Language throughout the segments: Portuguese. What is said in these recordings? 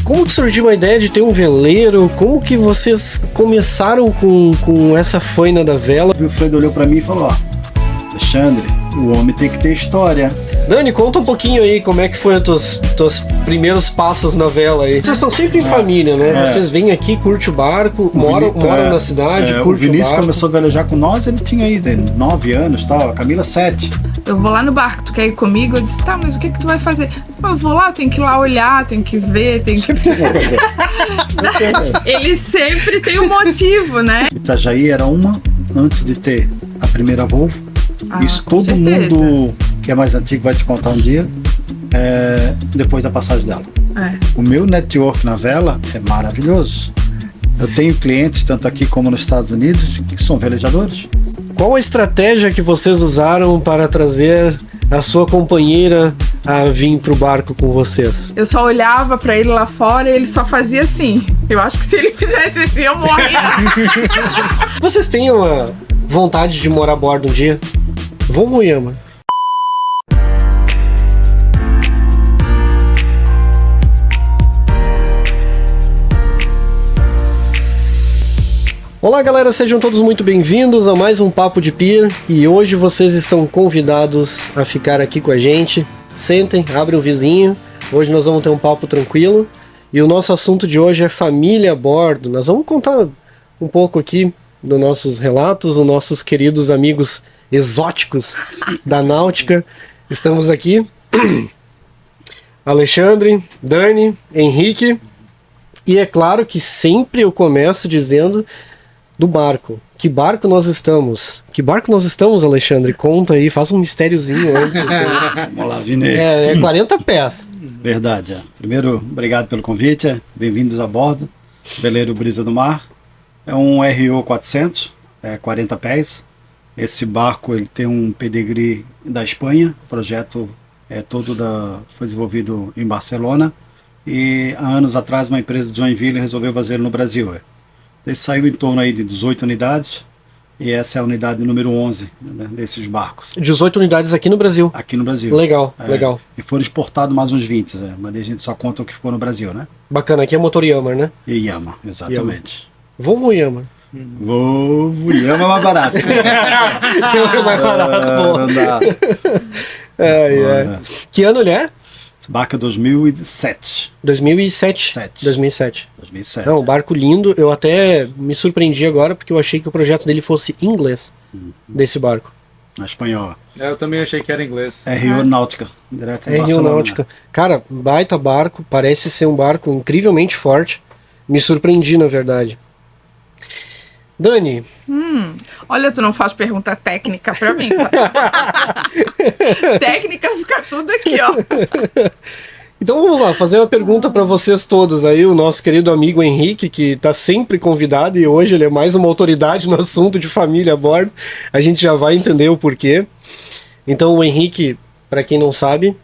Como que surgiu a ideia de ter um veleiro? Como que vocês começaram com essa faina da vela? O Wilfredo olhou pra mim e falou, Alexandre, o homem tem que ter história. Dani, conta um pouquinho aí como é que foi os teus primeiros passos na vela aí. Vocês estão sempre em família, né? Vocês vêm aqui, curte o barco, moram na cidade, curte o barco. O Vinícius começou a velejar com nós, ele tinha aí 9 anos, tal, a Camila 7. Eu vou lá no barco, tu quer ir comigo? Eu disse, tá, mas o que tu vai fazer? Eu vou lá, eu tenho que ir lá olhar, tenho que ver, tenho que... Ele sempre tem um motivo, né? Itajaí era uma, antes de ter a primeira Volvo. Isso todo certeza. Mundo que é mais antigo vai te contar um dia, depois da passagem dela. O meu network na vela é maravilhoso. Eu tenho clientes, tanto aqui como nos Estados Unidos, que são velejadores. Qual a estratégia que vocês usaram para trazer a sua companheira a vir pro barco com vocês? Eu só olhava pra ele lá fora e ele só fazia assim. Eu acho que se ele fizesse assim, eu morria. Vocês têm uma vontade de morar a bordo um dia? Vamos, Yama. Olá galera, sejam todos muito bem-vindos a mais um Papo de Pier e hoje vocês estão convidados a ficar aqui com a gente. Sentem, abrem o vizinho, hoje nós vamos ter um papo tranquilo e o nosso assunto de hoje é família a bordo. Nós vamos contar um pouco aqui dos nossos relatos, dos nossos queridos amigos exóticos da náutica. Estamos aqui, Alexandre, Dani, Henrique e é claro que sempre eu começo dizendo do barco. Que barco nós estamos? Que barco nós estamos, Alexandre? Conta aí, faz um mistériozinho antes. Assim. Vamos lá, Vini. É 40 pés. Verdade. Primeiro, obrigado pelo convite. Bem-vindos a bordo. Veleiro Brisa do Mar. É um RO 400, 40 pés. Esse barco ele tem um pedigree da Espanha. O projeto foi desenvolvido em Barcelona. E há anos atrás uma empresa de Joinville resolveu fazer no Brasil. Ele saiu em torno aí de 18 unidades e essa é a unidade número 11 desses barcos. 18 unidades aqui no Brasil. Aqui no Brasil. Legal, legal. E foram exportados mais uns 20, mas a gente só conta o que ficou no Brasil, né? Bacana, aqui é motor Yama, né? E Yama, exatamente. Volvo Yama. Volvo Yama é mais barato. Yama é mais barato, pô. Que ano ele é? Esse barco é 2007. 2007. 2007. Não, barco lindo. Eu até me surpreendi agora porque eu achei que o projeto dele fosse inglês, desse barco. Na espanhol. Eu também achei que era inglês. RO Náutica, direto em Barcelona. RO Náutica. Cara, baita barco, parece ser um barco incrivelmente forte. Me surpreendi, na verdade. Dani. Olha, tu não faz pergunta técnica pra mim. Técnica fica tudo aqui, ó. Então vamos lá, fazer uma pergunta para vocês todos aí, o nosso querido amigo Henrique, que tá sempre convidado e hoje ele é mais uma autoridade no assunto de família a bordo. A gente já vai entender o porquê. Então o Henrique, para quem não sabe,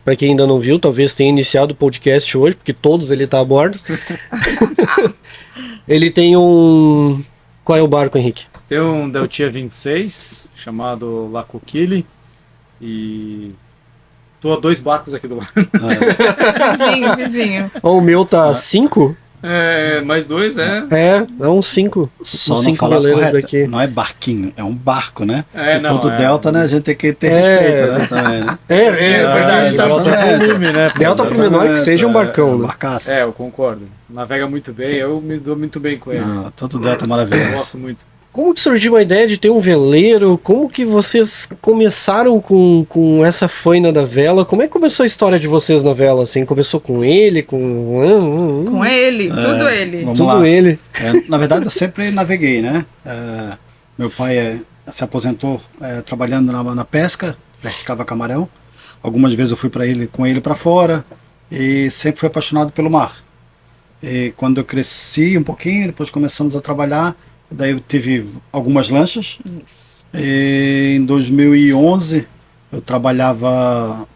para quem ainda não viu, talvez tenha iniciado o podcast hoje, porque todos ele tá a bordo. Ele tem um... Qual é o barco, Henrique? Tem um Deltia 26, chamado La Coquille, e tô a 2 barcos aqui do lado. Vizinho. O meu tá 5? Mais 2, É uns 5. Só uns não 5 falar veleiros daqui. Não é barquinho, é um barco, né? Não, todo Delta, né? A gente tem que ter respeito, né? Também, né? Verdade. Delta é volume, né? Delta, por menor que seja, um barcão. Né? Barcaço. Eu concordo. Navega muito bem, eu me dou muito bem com ele. Todo Delta é maravilhoso. Eu gosto muito. Como que surgiu a ideia de ter um veleiro? Como que vocês começaram com essa faina da vela? Como é que começou a história de vocês na vela? Assim, começou com ele, Com ele, tudo ele. Vamos tudo lá. ele. Na verdade, eu sempre naveguei, né? Meu pai se aposentou trabalhando na pesca, pescava camarão. Algumas vezes eu fui com ele para fora e sempre fui apaixonado pelo mar. E quando eu cresci um pouquinho, depois começamos a trabalhar. Daí eu tive algumas lanchas. Isso. E em 2011 eu trabalhava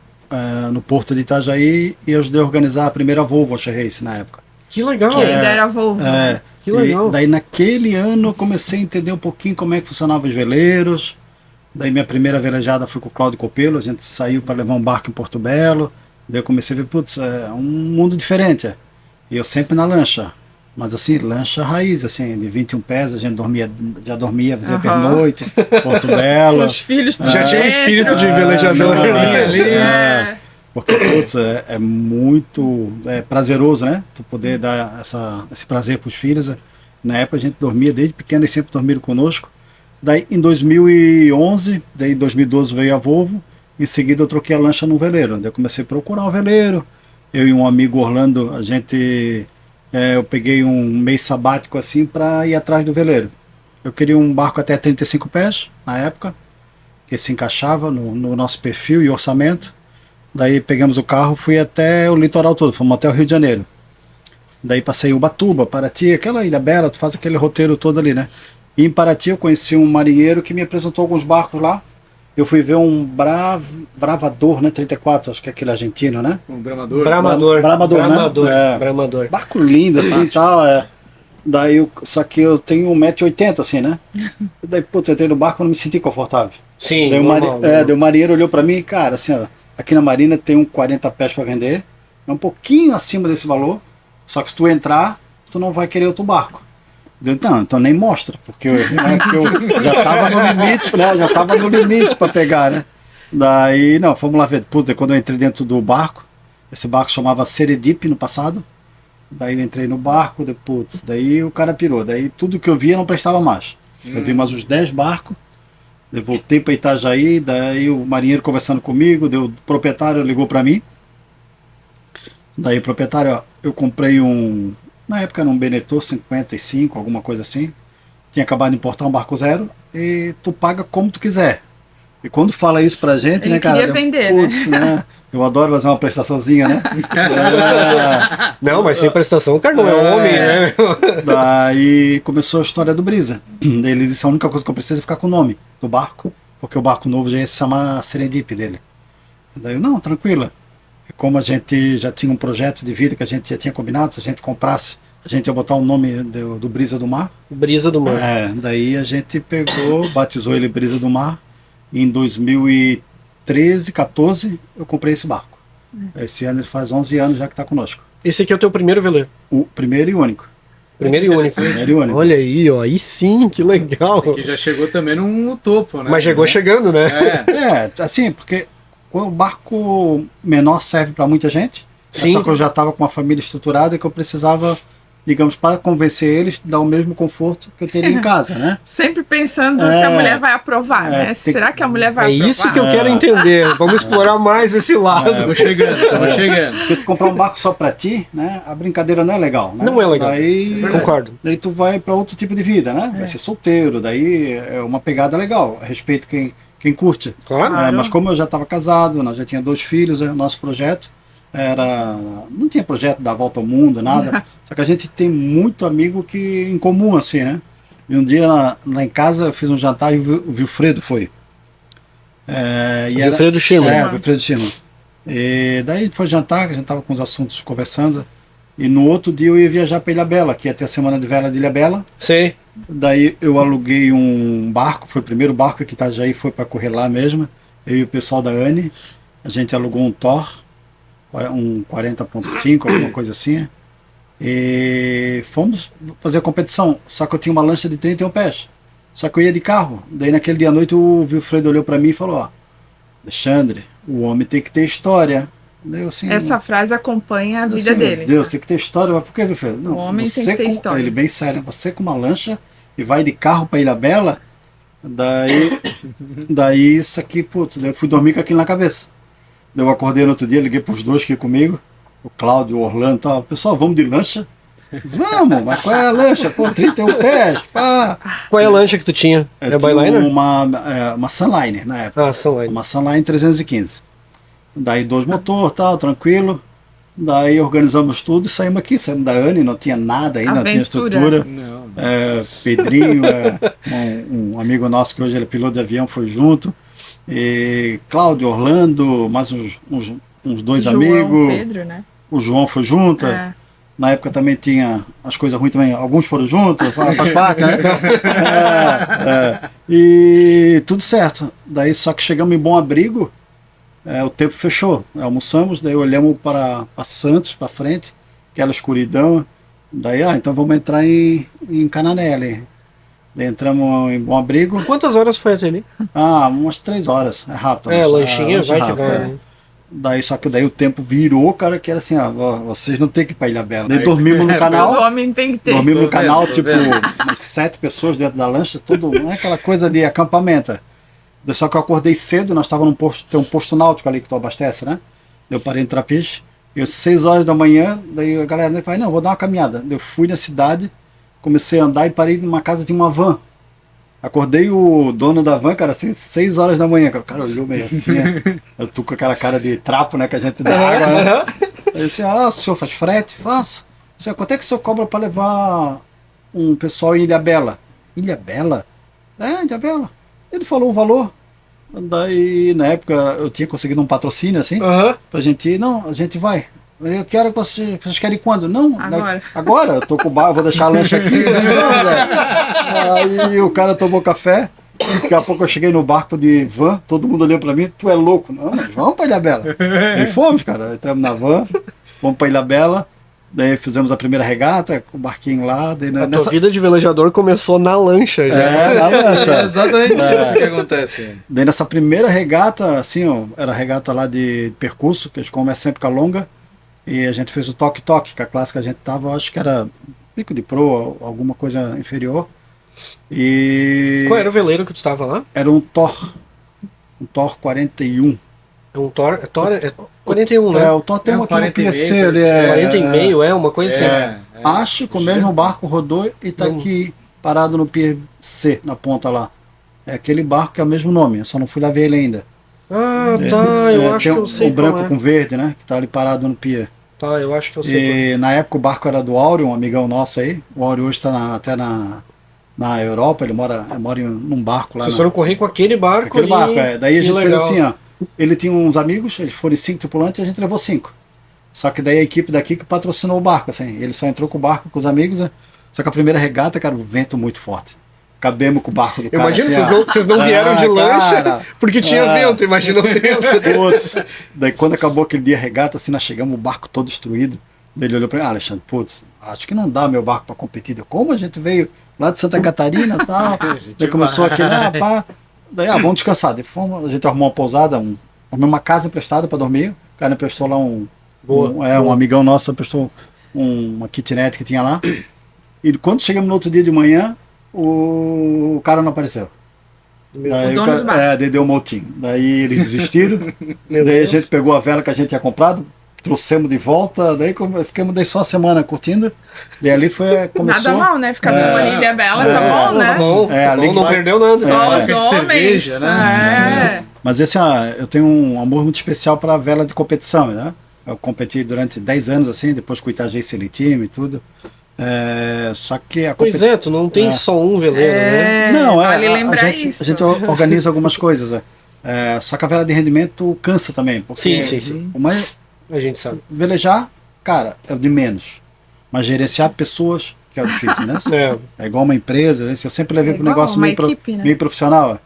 no Porto de Itajaí e ajudei a organizar a primeira Volvo Ocean Race na época. Que legal. Que ainda era Volvo. Que legal. E daí naquele ano eu comecei a entender um pouquinho como é que funcionavam os veleiros. Daí minha primeira velejada foi com o Cláudio Copelo. A gente saiu para levar um barco em Porto Belo. Daí eu comecei a ver, putz, é um mundo diferente. E eu sempre na lancha. Mas assim, lancha raiz, assim, de 21 pés, a gente já dormia, fazia pernoite, Porto Belo. Os filhos Já tinha um espírito de velejador ali. Porque, putz, é muito prazeroso, né? Tu poder dar esse prazer pros filhos. Na época a gente dormia, desde pequeno eles sempre dormiram conosco. Daí em 2011, daí em 2012 veio a Volvo, em seguida eu troquei a lancha no veleiro. Daí eu comecei a procurar um veleiro, eu e um amigo Orlando, eu peguei um mês sabático assim para ir atrás do veleiro. Eu queria um barco até 35 pés, na época, que se encaixava no nosso perfil e orçamento. Daí pegamos o carro, fui até o litoral todo, fomos até o Rio de Janeiro. Daí passei Ubatuba, Paraty, aquela Ilha Bela, tu faz aquele roteiro todo ali, né? E em Paraty eu conheci um marinheiro que me apresentou alguns barcos lá. Eu fui ver um Bravador, né? 34, acho que é aquele argentino, né? Um bramador. Bramador, né? Bramador. Barco lindo, assim e tal, Daí, só que eu tenho 1,80 m, assim, né? Daí, putz, eu entrei no barco e não me senti confortável. Sim, daí, normal, daí o marinheiro olhou pra mim, cara, assim, ó, aqui na Marina tem um 40 pés para vender, é um pouquinho acima desse valor, só que se tu entrar, tu não vai querer outro barco. Não, então nem mostra, porque eu já tava no limite, né? Já tava no limite para pegar, né? Daí, não, fomos lá ver. Puta, quando eu entrei dentro do barco, esse barco chamava Serendip no passado. Daí eu entrei no barco, depois, daí o cara pirou. Daí tudo que eu via não prestava mais. Eu vi mais uns 10 barcos, eu voltei para Itajaí, daí o marinheiro conversando comigo, o proprietário ligou para mim. Daí o proprietário, ó, eu comprei na época era um Beneteau 55, alguma coisa assim. Tinha acabado de importar um barco zero e tu paga como tu quiser. E quando fala isso pra gente, ele né, cara? Queria vender, putz, né? Eu adoro fazer uma prestaçãozinha, né? Não, mas sem prestação o cara não é homem, né? Daí começou a história do Brisa. Daí ele disse, a única coisa que eu preciso é ficar com o nome do barco, porque o barco novo já ia se chamar Serendip dele. Daí eu, não, tranquila. E como a gente já tinha um projeto de vida que a gente já tinha combinado, se a gente comprasse, a gente ia botar o nome do Brisa do Mar. Brisa do Mar. Daí a gente pegou, batizou ele Brisa do Mar. Em 2013, 14, eu comprei esse barco. Esse ano ele faz 11 anos já que está conosco. Esse aqui é o teu primeiro veleiro? O primeiro e único. Primeiro e único. Primeiro e único. Olha aí, ó. Aí sim, que legal. Que já chegou também no topo, né? Mas chegou chegando, né? Assim, porque o barco menor serve para muita gente. Sim. Só que eu já estava com uma família estruturada que eu precisava, digamos, para convencer eles, dar o mesmo conforto que eu teria em casa, né? Sempre pensando se a mulher vai aprovar, né? Será que a mulher vai aprovar? É isso que eu quero entender. Vamos explorar mais esse lado. Estamos chegando. Porque se tu comprar um barco só para ti, né? A brincadeira não é legal, né? Não é legal. Daí, concordo. Daí tu vai para outro tipo de vida, né? Vai ser solteiro, daí é uma pegada legal. Respeito quem curte. Claro. Mas como eu já estava casado, nós já tinha 2 filhos, o nosso projeto não tinha projeto da volta ao mundo, nada. Só que a gente tem muito amigo que em comum, assim, né? E um dia lá em casa eu fiz um jantar e o Vilfredo foi. Vilfredo Schirmer. O Vilfredo Schirmer. E daí a gente foi jantar, a gente estava com os assuntos conversando. E no outro dia eu ia viajar para Ilha Bela, que ia ter a semana de vela de Ilha Bela. Sim. Daí eu aluguei um barco, foi o primeiro barco que Itajaí foi para correr lá mesmo. Eu e o pessoal da ANE, a gente alugou um Thor, um 40.5, alguma coisa assim. E fomos fazer a competição. Só que eu tinha uma lancha de 31 pés. Só que eu ia de carro. Daí naquele dia à noite o Wilfredo olhou para mim e falou: ó, Alexandre, o homem tem que ter história. Eu, assim, essa frase acompanha a vida assim, dele. Deus, tem que ter história. Mas por que, Wilfredo? Não, o homem tem que ter história. Ele bem sério, você com uma lancha e vai de carro para Ilha Bela. Daí isso aqui, putz, eu fui dormir com aquilo na cabeça. Eu acordei no outro dia, liguei para os dois aqui comigo, o Cláudio, o Orlando e tal. Pessoal, vamos de lancha? Vamos, mas qual é a lancha? Pô, 31 pés, pá. Qual é a lancha que tu tinha? Era Byliner? Uma Sunliner na época. Sunliner. Uma Sunliner 315. Daí 2 motor, tal, tranquilo. Daí organizamos tudo e saímos aqui. Saímos da ANE, não tinha nada ainda, não tinha estrutura. Não. Pedrinho, um amigo nosso que hoje ele é piloto de avião, foi junto. E Cláudio, Orlando, mais uns 2 João, amigos. Pedro, né? O João foi junto. Na época também tinha as coisas ruins também. Alguns foram juntos, faz parte, né? E tudo certo. Daí só que chegamos em Bom Abrigo. o tempo fechou. Almoçamos, daí olhamos para Santos, para frente, aquela escuridão. Daí, então vamos entrar em Canané ali. Daí entramos em Bom Abrigo. Quantas horas foi até ali? Umas 3 horas. É rápido. Lanchinha, vai que rápido, vai. Né? Daí, só que daí o tempo virou, cara, que era assim, vocês não tem que ir pra Ilhabela. Daí dormimos no canal. O homem tem que ter. Dormimos no canal, tô tipo, vendo. umas 7 pessoas dentro da lancha, tudo, não é aquela coisa de acampamento. Daí, só que eu acordei cedo, nós estávamos num posto, tem um posto náutico ali que tu abastece, né? Eu parei no Trapiche, e às 6 horas da manhã, daí a galera vai, não, vou dar uma caminhada. Eu fui na cidade, comecei a andar e parei numa casa, tinha uma van. Acordei o dono da van, cara, assim, 6 horas da manhã. O cara olhou meio assim, eu tô com aquela cara de trapo, né, que a gente dá água, né? Aí eu disse, o senhor faz frete? Faço. Senhor, quanto é que o senhor cobra para levar um pessoal em Ilhabela? Ilhabela? Ilhabela. Ele falou o valor. Daí, na época, eu tinha conseguido um patrocínio, assim, pra gente ir. Não, a gente vai. Eu quero que vocês querem ir quando? Não, agora. Eu tô com o bar, vou deixar a lancha aqui. Aí o cara tomou café. Daqui a pouco eu cheguei no barco de van, todo mundo olhou pra mim, tu é louco. Não, mas vamos pra Ilhabela. E fomos, cara. Entramos na van, fomos pra Ilhabela. Daí fizemos a primeira regata, com o barquinho lá. Daí, tua vida de velejador começou na lancha já. Na lancha. É exatamente isso que acontece. Daí nessa primeira regata, assim, era a regata lá de percurso, que eles começam sempre com a longa. E a gente fez o toque-toque, que a clássica a gente tava, acho que era pico de pro, alguma coisa inferior. E... Qual era o veleiro que tu estava lá? Era um Thor 41. É um Thor, é 41, né? O Thor tem uma 40 PSC ali. 40 e meio, uma coisa assim. Acho que o mesmo barco rodou e tá aqui parado no Pier C, na ponta lá. É aquele barco que é o mesmo nome, eu só não fui lá ver ele ainda. Eu acho que eu sei. O branco com verde, né? Que tá ali parado no pier. Tá, eu acho que eu sei. E na época o barco era do Áureo, um amigão nosso aí. O Áureo hoje tá até na Europa, ele mora num barco lá. Vocês foram correr com aquele barco ali. Daí a gente fez assim, ele tinha uns amigos, eles foram 5 tripulantes e a gente levou 5. Só que daí a equipe daqui que patrocinou o barco, assim. Ele só entrou com o barco com os amigos, né? Só que a primeira regata, cara, o vento muito forte. Cabemos com o barco do cara. Imagina, vocês não vieram de lancha porque tinha vento, imagina o tempo. Daí quando acabou aquele dia regata, assim, nós chegamos, o barco todo destruído. Daí ele olhou pra mim, Alexandre, putz, acho que não dá meu barco pra competir. Como a gente veio lá de Santa Catarina e tal. Daí começou aquele, Daí, vamos descansar. Daí a gente arrumou uma pousada, uma casa emprestada pra dormir. O cara emprestou lá um amigão nosso, emprestou uma kitnet que tinha lá. E quando chegamos no outro dia de manhã, o cara não apareceu. Daí daí deu um motim. Daí eles desistiram. Daí a gente pegou a vela que a gente tinha comprado, trouxemos de volta, daí ficamos só a semana curtindo. E ali começou. Nada mal, né? Ficar semana em Ilhabela, tá bom, né? Tá bom, não perdeu nada. Só os homens. Cerveja, né? Mas assim, eu tenho um amor muito especial para vela de competição, né? Eu competi durante 10 anos, assim, depois com o Itajaí City Team e tudo. Só que Pois tu não tem só um veleiro, né? Não, vale lembrar isso. A gente organiza algumas coisas. Só que a vela de rendimento cansa também. Porque Sim. A gente sabe. Velejar, cara, é o de menos. Mas gerenciar pessoas, que é o difícil, né? É igual uma empresa, eu sempre levei para um negócio meio profissional.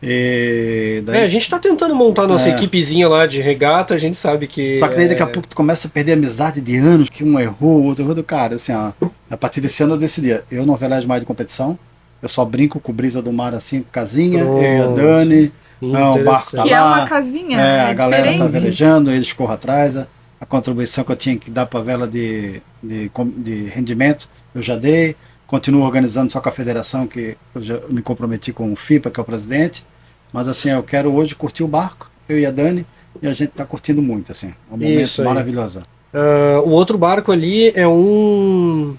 E daí... a gente tá tentando montar nossa equipezinha lá de regata, a gente sabe que... Só que daí daqui a pouco tu começa a perder a amizade de anos, que um errou, o outro errou. Cara, assim, a partir desse ano eu decidi, eu não velejo mais de competição, eu só brinco com o Brisa do Mar, assim, casinha, eu e a Dani, o barco tá que lá. É uma casinha, a galera tá velejando, eles correm atrás, a contribuição que eu tinha que dar pra vela de rendimento, eu já dei. Continuo organizando só com a federação, que eu já me comprometi com o FIPA, que é o presidente. Mas assim, eu quero hoje curtir o barco, eu e a Dani, e a gente está curtindo muito, assim. É um momento maravilhoso. O outro barco ali é o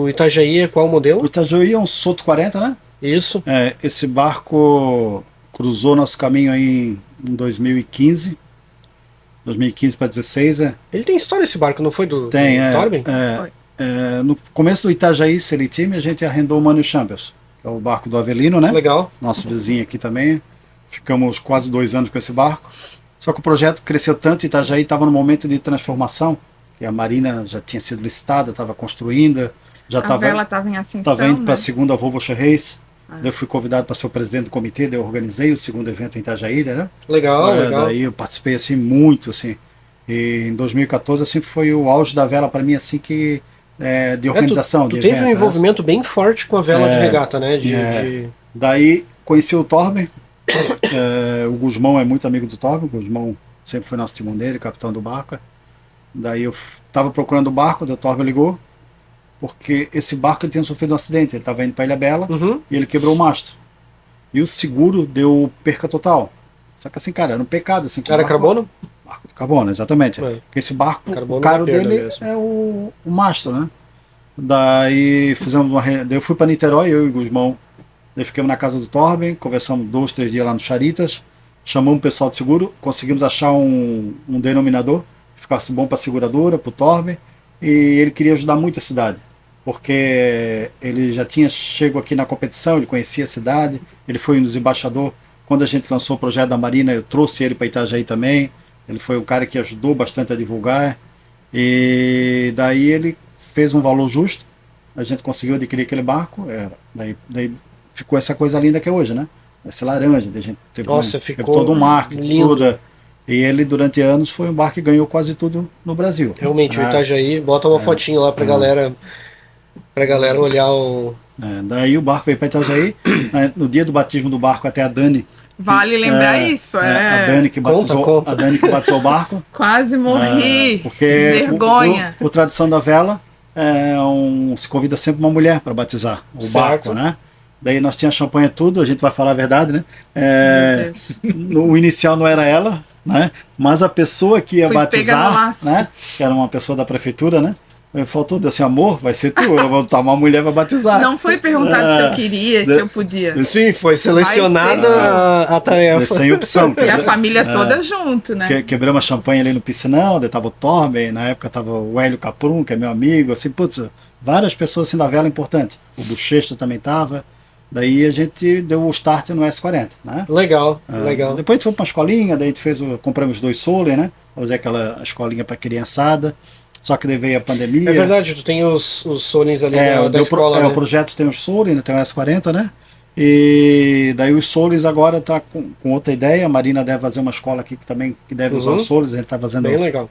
Itajaí é qual modelo? O Itajaí é um Soto 40, né? Isso. Esse barco cruzou nosso caminho aí em 2015 para 16. Ele tem história esse barco, não foi do Torben? No começo do Itajaí City Team, a gente arrendou o Mano Champions, que é o barco do Avelino, né? Legal. Nosso vizinho aqui também. Ficamos quase 2 anos com esse barco. Só que o projeto cresceu tanto e Itajaí estava no momento de transformação, que a Marina já tinha sido listada, estava construindo, a vela estava em ascensão. Estava indo para a segunda Volvo Race. Eu fui convidado para ser o presidente do comitê, daí eu organizei o segundo evento em Itajaí, né? Legal, legal. Daí eu participei assim muito, assim. E em 2014 assim foi o auge da vela para mim, assim, que de organização. Tu de teve evento, um envolvimento bem forte com a vela de regata, né? Daí conheci o Torben. O Guzmão é muito amigo do Torben. O Guzmão sempre foi nosso timoneiro, capitão do barco. Daí eu estava procurando o barco, o Torben ligou, porque esse barco ele tinha sofrido um acidente. Ele estava indo para Ilha Bela e ele quebrou o mastro. E o seguro deu perca total. Só que assim, cara, era um pecado. Assim, era carbono? Barco de carbono, exatamente. Porque esse barco, carbono o caro dele é o mastro, né? Daí fizemos daí eu fui para Niterói, eu e o Guzmão. Daí ficamos na casa do Torben, conversamos 2, 3 dias lá no Charitas, chamamos o pessoal de seguro, conseguimos achar um denominador que ficasse bom para a seguradora, para o Torben, e ele queria ajudar muito a cidade, porque ele já tinha chego aqui na competição, ele conhecia a cidade, ele foi um dos embaixadores. Quando a gente lançou o projeto da Marina, eu trouxe ele para Itajaí também, ele foi um cara que ajudou bastante a divulgar, e daí ele fez um valor justo, a gente conseguiu adquirir aquele barco, daí ficou essa coisa linda que é hoje, né? Esse laranja, a gente teve, teve todo um marketing, tudo. E ele, durante anos, foi um barco que ganhou quase tudo no Brasil. Realmente, o Itajaí, bota uma fotinha lá pra galera olhar o... daí o barco veio para Itajaí, no dia do batismo do barco, até a Dani... Vale lembrar isso, A Dani que batizou, conta. A Dani que batizou o barco. Quase morri, porque vergonha. Por tradição da vela, se convida sempre uma mulher para batizar o barco, né? Daí nós tínhamos champanhe tudo, a gente vai falar a verdade, né? O inicial não era ela, né? Mas a pessoa que ia batizar, né? Que era uma pessoa da prefeitura, né? Faltou assim, amor, vai ser tu, eu vou botar uma mulher para batizar. Não foi perguntado se eu queria, se eu podia. Sim, foi selecionada a tarefa. Sem opção. E a família toda junto, né? Quebramos a champanhe ali no piscinão, daí tava o Torben, na época tava o Hélio Caprum, que é meu amigo, assim, putz, várias pessoas assim da vela importante. O Bochecha também tava. Daí a gente deu o start no S40, né? Legal, legal. Depois a gente foi para uma escolinha, daí a gente compramos 2 Solar, né? Fazer aquela escolinha para criançada. Só que daí veio a pandemia. É verdade, tu tem os Solens ali da escola, né? O projeto tem os Solens, tem o S40, né? E daí os Solens agora tá com outra ideia. A Marina deve fazer uma escola aqui que deve usar os Solens. A gente tá fazendo,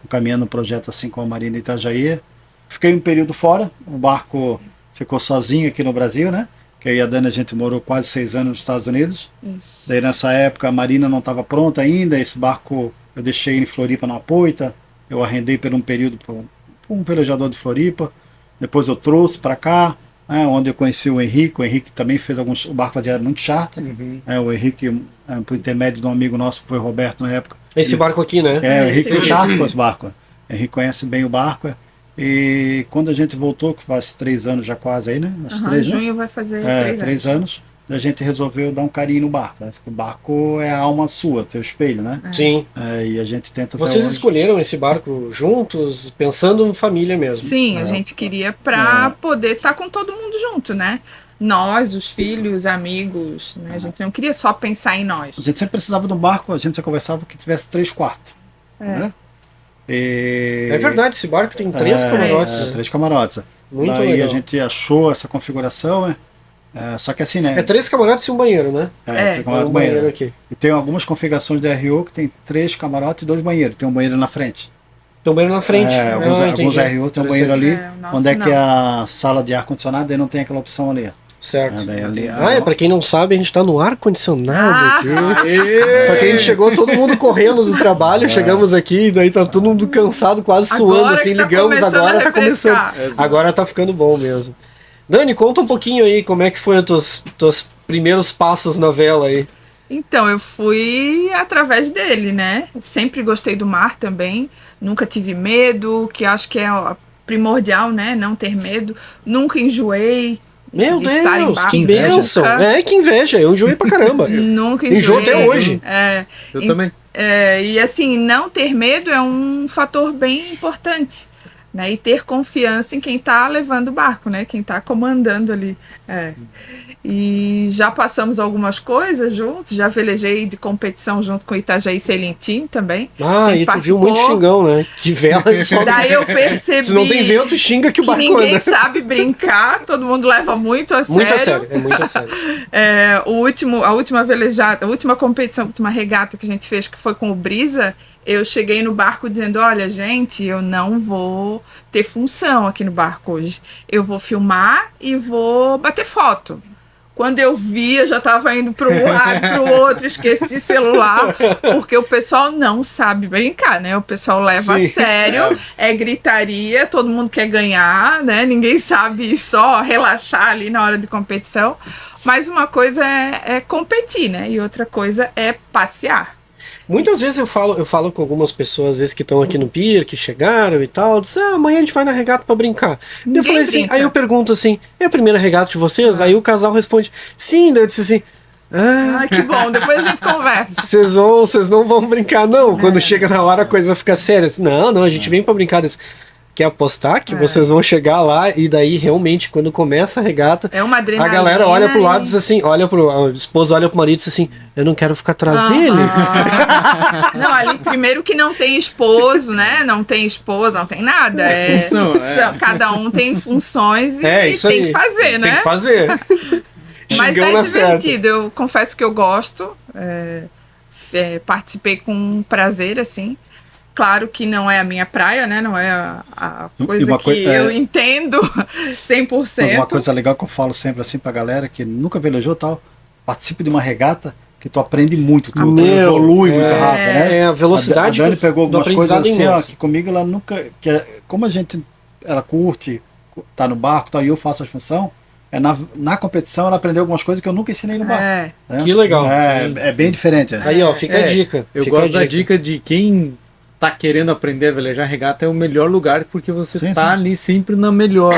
caminhando um projeto assim com a Marina Itajaí. Fiquei um período fora, o barco ficou sozinho aqui no Brasil, né? Que eu e a Dani, a gente morou quase 6 anos nos Estados Unidos. Isso. Daí nessa época a Marina não estava pronta ainda, esse barco eu deixei em Floripa na Poita, eu arrendei por um período para um velejador de Floripa, depois eu trouxe para cá, onde eu conheci o Henrique também fez o barco fazia muito charter, o Henrique, por intermédio de um amigo nosso que foi o Roberto na época. Esse barco aqui, né? O Henrique fez charter com esse barco, o Henrique conhece bem o barco, e quando a gente voltou, que faz 3 anos já quase aí, né? Junho vai fazer 3 anos. A gente resolveu dar um carinho no barco, né? O barco é a alma sua, teu espelho, né? Sim. E a gente tenta... Vocês escolheram esse barco juntos, pensando em família mesmo? Sim, a gente queria para poder estar com todo mundo junto, né? Nós, os filhos, amigos, né? A gente não queria só pensar em nós. A gente sempre precisava de um barco, a gente só conversava que tivesse 3 quartos, né? É verdade, esse barco tem 3 camarotes. 3 camarotes. Muito Daí legal. a gente achou essa configuração, só que assim, né? 3 camarotes e um banheiro, né? 3 camarotes e banheiro. Aqui. E tem algumas configurações da RO que tem 3 camarotes e 2 banheiros. Tem um banheiro na frente. Tem um banheiro na frente. Alguns RO tem um banheiro ali, onde que a sala de ar-condicionado e não tem aquela opção ali. Certo. Pra quem não sabe, a gente tá no ar-condicionado aqui. Só que a gente chegou todo mundo correndo do trabalho, chegamos aqui, daí tá todo mundo cansado, quase suando, assim, ligamos, agora tá começando. Agora tá ficando bom mesmo. Dani, conta um pouquinho aí, como é que foi os teus primeiros passos na vela aí? Então, eu fui através dele, né? Sempre gostei do mar também, nunca tive medo, que acho que é primordial, né? Não ter medo, nunca enjoei. Meu de estar em Deus, barco, que inveja. Que inveja, eu enjoei pra caramba. Nunca enjoei. Enjoo até hoje. Eu também. E assim, não ter medo é um fator bem importante. né? E ter confiança em quem tá levando o barco, né? Quem tá comandando ali. E já passamos algumas coisas juntos, já velejei de competição junto com o Itajaí Sailing Team também. Ah, e tu viu muito xingão, né? Que vela só... Daí eu percebi... Se não tem vento, xinga que o barco anda. Ninguém sabe brincar, todo mundo leva muito a sério. Muito a sério, é muito a sério. A última velejada, a última competição, a última regata que a gente fez, que foi com o Brisa, eu cheguei no barco dizendo, olha, gente, eu não vou ter função aqui no barco hoje. Eu vou filmar e vou bater foto. Quando eu vi, eu já estava indo para um lado, para o outro, esqueci celular, porque o pessoal não sabe brincar, né? O pessoal leva a sério, é gritaria, todo mundo quer ganhar, né? Ninguém sabe só relaxar ali na hora de competição. Mas uma coisa é competir, né? E outra coisa é passear. Muitas vezes eu falo com algumas pessoas, às vezes, que estão aqui no pier, que chegaram e tal, dizem, amanhã a gente vai na regata pra brincar. Eu falei assim, brinca. aí eu pergunto assim, é a primeira regata de vocês? Aí o casal responde, sim, daí eu disse assim, que bom, depois a gente conversa. Vocês não vão brincar, não. Quando chega na hora a coisa fica séria. Assim, não, a gente vem pra brincar. Quer apostar que vocês vão chegar lá e daí realmente quando começa a regata é uma adrenalina, a galera olha pro lado e diz assim, a esposa olha pro marido e diz assim, eu não quero ficar atrás dele. Não, ali primeiro que não tem esposo, né? Não tem esposa, não tem nada. Função, cada um tem funções e isso tem aí. que fazer, né? Tem que fazer. Mas Xingão é na divertido, eu confesso que eu gosto. Participei com prazer, assim. Claro que não é a minha praia, né? Não é a coisa que eu entendo 100%. Mas uma coisa legal que eu falo sempre assim pra galera que nunca velejou e tal, participe de uma regata que tu aprende muito, tu evolui muito rápido, né? A velocidade a Dani pegou algumas coisas assim, imenso. que comigo ela nunca... como ela curte, tá no barco e tal, e eu faço a função, na competição ela aprendeu algumas coisas que eu nunca ensinei no barco. Né? Que legal. É bem diferente. Aí, ó, fica a dica. Eu gosto da dica de quem tá querendo aprender a velejar regata é o melhor lugar, porque você ali sempre na melhor.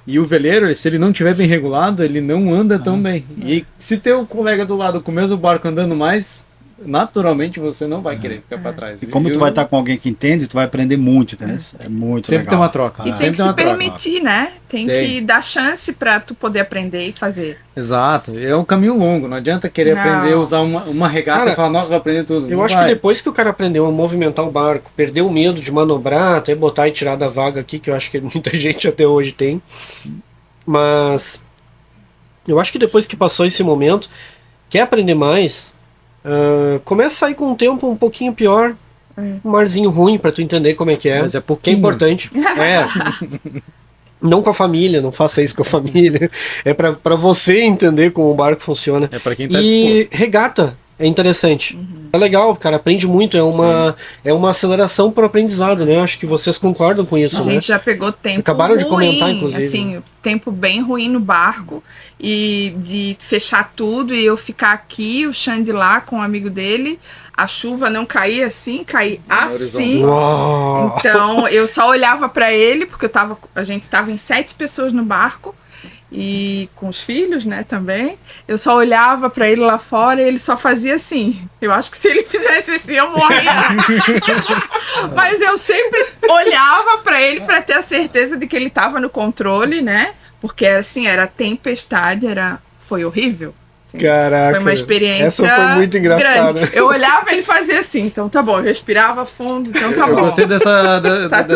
E o veleiro, se ele não tiver bem regulado, ele não anda tão bem. E se ter o colega do lado com o mesmo barco andando mais, naturalmente você não vai querer ficar para trás. E como tu vai estar com alguém que entende, tu vai aprender muito, entendeu? É muito sempre legal. Tem uma troca. E tem que se permitir, né? Tem que dar chance para tu poder aprender e fazer. Exato. É um caminho longo. Não adianta querer aprender a usar uma regata e falar, nossa, vou aprender tudo. Eu acho que depois que o cara aprendeu a movimentar o barco, perdeu o medo de manobrar, até botar e tirar da vaga aqui, que eu acho que muita gente até hoje tem. Mas eu acho que depois que passou esse momento, quer aprender mais, começa a sair com um tempo um pouquinho pior, um marzinho ruim pra tu entender como é que é. Mas é pouquinho. Que é importante. Não com a família, não faça isso com a família. É pra você entender como o barco funciona. É pra quem tá disposto. E regata é interessante. É legal, cara, aprende muito. É uma aceleração pro aprendizado, né? Acho que vocês concordam com isso, A né? gente já pegou tempo Acabaram ruim, de comentar, inclusive. assim, tempo bem ruim no barco e de fechar tudo e eu ficar aqui, o Xande lá com um amigo dele, a chuva não caía assim, caía assim. Uau. Então eu só olhava para ele porque a gente estava em 7 pessoas no barco e com os filhos, né, também. Eu só olhava para ele lá fora e ele só fazia assim. Eu acho que se ele fizesse assim eu morria. Mas eu sempre olhava para ele para ter a certeza de que ele estava no controle, né? Porque assim, era tempestade, foi horrível. Assim, caraca, foi uma experiência essa foi muito engraçada. Grande. Eu olhava e ele fazia assim, então tá bom, eu respirava fundo, então tá bom. Eu gostei dessa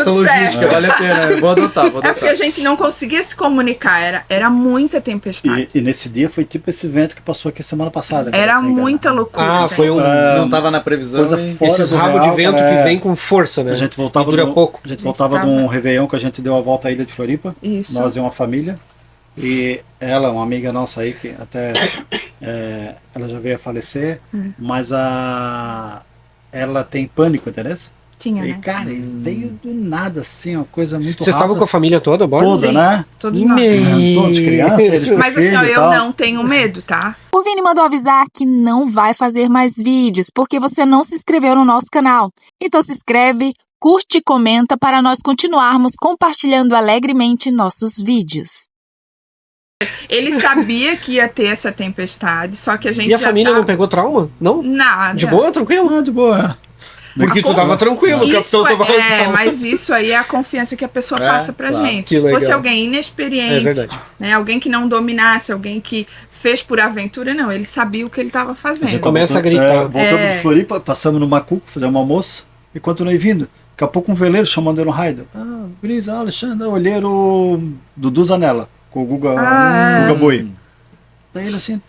logística, certo. Vale a pena, eu vou adotar. É porque a gente não conseguia se comunicar, era muita tempestade. E nesse dia foi tipo esse vento que passou aqui semana passada. Era muita loucura. Foi não tava na previsão. Coisa fora esses rabos de vento que vem com força, né? A gente voltava pouco. A gente voltava de um Réveillon que a gente deu a volta à ilha de Floripa. Isso. Nós e uma família. E ela, uma amiga nossa aí, que até ela já veio a falecer, mas ela tem pânico, entendeu? Tinha, E, né? cara, veio do nada, assim, uma coisa muito Vocês estavam com a família toda a bordo? Toda, Sim, né? todos nós. Todos crianças, eles com Mas assim, filho e eu tal. não tenho medo, tá? O Vini mandou avisar que não vai fazer mais vídeos, porque você não se inscreveu no nosso canal. Então se inscreve, curte e comenta para nós continuarmos compartilhando alegremente nossos vídeos. Ele sabia que ia ter essa tempestade, só que a gente E a família não pegou trauma? Não? Nada. De boa, tranquilo? Ah, de boa. Porque tu tava tranquilo, o capitão tava... Mas isso aí é a confiança que a pessoa passa pra gente. Se fosse alguém inexperiente, né, alguém que não dominasse, alguém que fez por aventura, não, ele sabia o que ele tava fazendo. A gente começa a gritar. Voltamos de Floripa, passamos no Macuco, fizemos um almoço, e continuei vindo. Daqui a pouco um veleiro chamando ele no Raider. Brisa, Alexandre, olheiro Dudu Zanella, com o Guga Boi. Daí ele assim,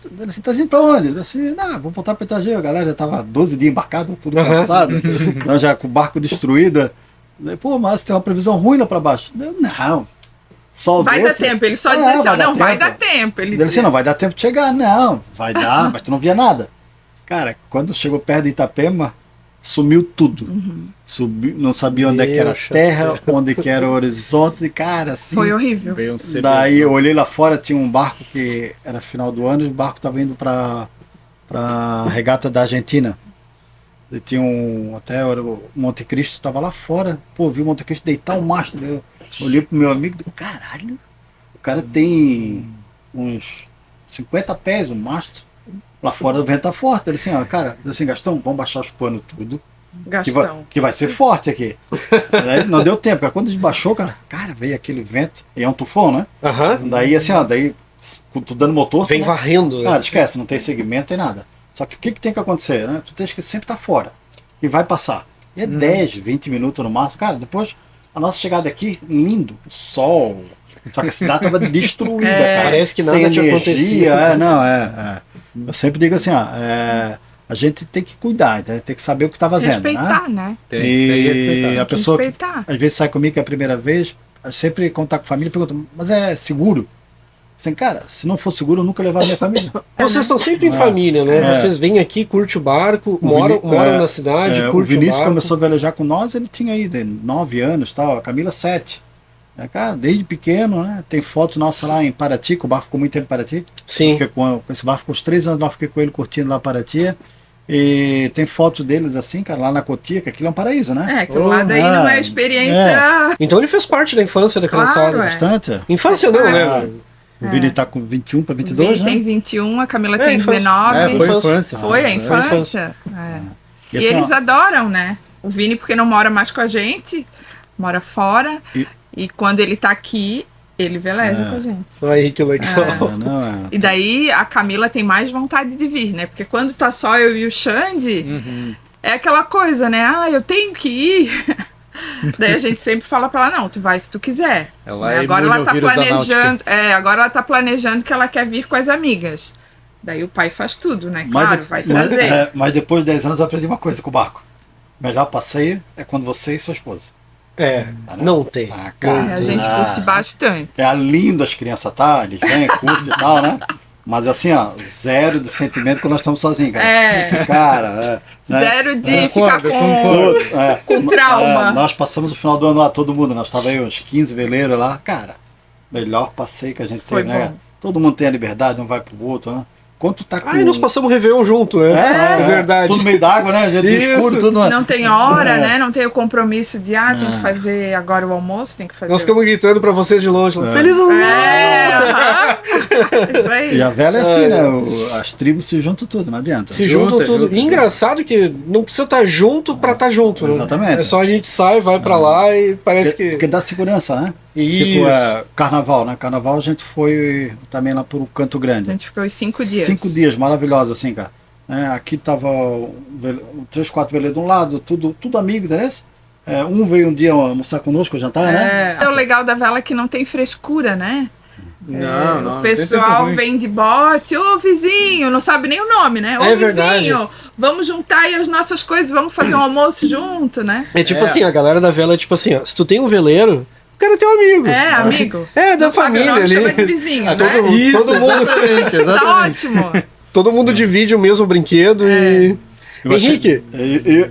tá indo pra onde? Ele assim, vou voltar pra Itajaí. A galera já tava 12 dias embarcado, tudo cansado, nós já com o barco destruído. Daí, pô, mas tem uma previsão ruim lá pra baixo. Eu, não, sol vai desse, dar tempo, ele só dizia assim, não, vai dar tempo. Ele disse, não vai dar tempo de chegar. Não, vai dar, mas tu não via nada. Cara, quando chegou perto de Itapema, sumiu tudo. Subiu, não sabia onde é que era a terra, onde que era o horizonte, cara, assim. Foi horrível. Daí eu olhei lá fora, tinha um barco que era final do ano, e o barco estava indo para a regata da Argentina. E tinha até o Monte Cristo estava lá fora. Pô, vi o Monte Cristo deitar o mastro. Eu olhei pro meu amigo e digo, caralho, o cara tem uns 50 pés o mastro. Lá fora o vento tá forte. Ele assim, cara, assim, Gastão, vamos baixar os panos tudo. Gastão. Que vai ser forte aqui. Daí não deu tempo, cara. Quando a gente baixou, cara, veio aquele vento. E é um tufão, né? Daí assim, daí tu dando motor. Vem varrendo. Cara, esquece, não tem segmento, tem nada. Só que o que tem que acontecer, né? Tu tens que sempre estar fora. E vai passar. E é 10, 20 minutos no máximo. Cara, depois a nossa chegada aqui, lindo. Sol. Só que a cidade tava destruída, cara. Parece que nada tinha acontecido. Eu sempre digo assim, a gente tem que cuidar, tem que saber o que está fazendo. Respeitar, né? Tem que respeitar. A pessoa que às vezes sai comigo que é a primeira vez, sempre quando tá com a família, pergunta, mas é seguro? Assim, cara, se não for seguro, eu nunca levar a minha família. Vocês estão sempre em família, né? Vocês vêm aqui, curte o barco, moram na cidade, curte o barco. O Vinícius começou a velejar com nós, ele tinha aí 9 anos, tal, a Camila 7. Cara, desde pequeno, né? Tem fotos nossas lá em Paraty, que o barco ficou muito tempo em Paraty. Sim. Fiquei com esse barco com uns 3 anos, nós fiquei com ele curtindo lá Paraty. E tem fotos deles assim, cara, lá na Cotia, que aquilo é um paraíso, né? Aquilo lá daí não é experiência. Então ele fez parte da infância da criançada. Bastante. Infância não, né? O Vini tá com 21 para 22, o Vini né? tem 21, a Camila tem 19. Foi a infância. Foi a infância. E assim, eles adoram, né? O Vini, porque não mora mais com a gente, mora fora. E quando ele tá aqui, ele veleja com a gente. Aí, que legal. E daí a Camila tem mais vontade de vir, né? Porque quando tá só eu e o Xande, é aquela coisa, né? Eu tenho que ir. Daí a gente sempre fala pra ela, não, tu vai se tu quiser. Agora ela tá planejando. Agora ela tá planejando que ela quer vir com as amigas. Daí o pai faz tudo, né? Claro, vai trazer. Mas depois de 10 anos eu aprendi uma coisa com o barco. O melhor passeio é quando você e sua esposa. Não tem. Cara, a gente curte bastante. É lindo as crianças, tá? Eles vêm, curtem e tal, né? Mas assim, zero de sentimento quando nós estamos sozinhos, cara. Cara, zero de ficar com trauma. Nós passamos o final do ano lá, todo mundo. Nós estávamos aí uns 15 veleiros lá. Cara, melhor passeio que a gente teve, né? Todo mundo tem a liberdade, um vai pro outro, né? Quando tu tá com... nós passamos Réveillon junto, né? É verdade. Tudo no meio d'água, né? Já tem escuro, tudo. Não tem hora, né? Não tem o compromisso de, tem que fazer agora o almoço, tem que fazer... Nós ficamos gritando pra vocês de longe. Feliz ano novo! Isso aí. E a vela é assim, né? As tribos se juntam tudo, não adianta. Se juntam tudo. E engraçado que não precisa estar junto pra estar junto, né? Exatamente. É só a gente sai, vai pra lá e parece que... Porque dá segurança, né? Isso. Tipo, carnaval, né? Carnaval a gente foi também lá pro Canto Grande. A gente ficou 5 dias. 5 dias, maravilhosos, assim, cara. Aqui tava 3, 4 veleiros de um lado, tudo amigo, entendeu? Um veio um dia almoçar conosco, jantar, né? O legal da vela é que não tem frescura, né? Não, o pessoal vem de bote, vizinho, não sabe nem o nome, né? É vizinho, verdade. Vamos juntar aí as nossas coisas, vamos fazer um almoço junto, né? É tipo assim, a galera da vela é tipo assim, se tu tem um veleiro, o cara é teu amigo. Amigo. Da não família sabe o nome, ali. chama de vizinho, né? Todo mundo... Exatamente. Tá ótimo. Todo mundo divide o mesmo brinquedo e... Henrique?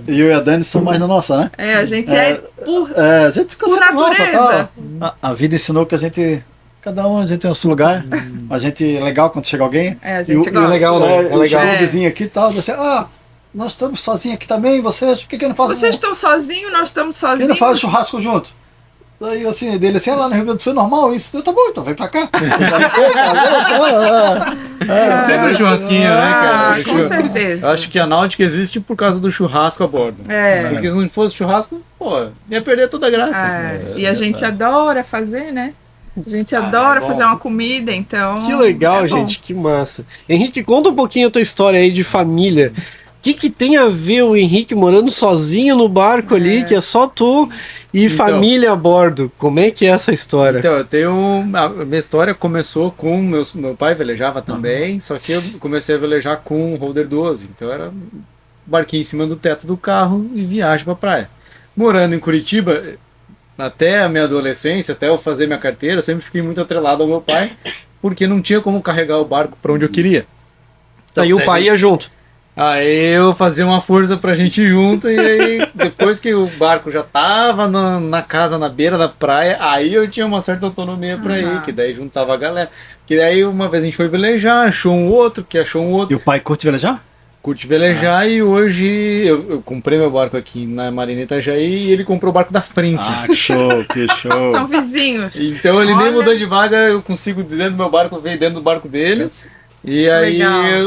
Eu e a Dani somos mais na nossa, né? A gente a gente fica por natureza. A vida ensinou que a gente tem o seu lugar. A gente é legal quando chega alguém. A gente gosta. É legal, né? É legal. Chega um vizinho aqui e tal, você, nós estamos sozinhos aqui também, vocês? Por que não fazem? Vocês estão sozinhos, nós estamos sozinhos. Por que não faz churrasco junto? Daí assim, dele assim, lá no Rio Grande do Sul é normal isso. Eu, tá bom, então vem pra cá. Sempre churrasquinho, né, cara? Com certeza. Eu acho que a náutica existe por causa do churrasco a bordo. Porque se não fosse churrasco, pô, ia perder toda a graça. E a gente adora fazer, né? A gente adora fazer uma comida, então... Que legal, gente, que massa. Henrique, conta um pouquinho a tua história aí de família. O que tem a ver o Henrique morando sozinho no barco ali, que é só tu e família a bordo? Como é que é essa história? Então, a minha história começou com meu pai velejava também, só que eu comecei a velejar com um holder 12, então era um barquinho em cima do teto do carro e viagem pra praia. Morando em Curitiba, até a minha adolescência, até eu fazer minha carteira, eu sempre fiquei muito atrelado ao meu pai, porque não tinha como carregar o barco para onde eu queria. Então, aí o pai ia junto. Aí eu fazia uma força pra gente ir junto, e aí depois que o barco já tava na casa, na beira da praia, aí eu tinha uma certa autonomia pra ir, que daí juntava a galera. Que daí uma vez a gente foi velejar, achou um outro, que achou um outro. E o pai curte velejar? Curte velejar, e hoje eu comprei meu barco aqui na Marina Itajaí e ele comprou o barco da frente. Ah, que show, que show. São vizinhos. Então ele nem mudou de vaga, eu consigo dentro do meu barco ver dentro do barco dele. E aí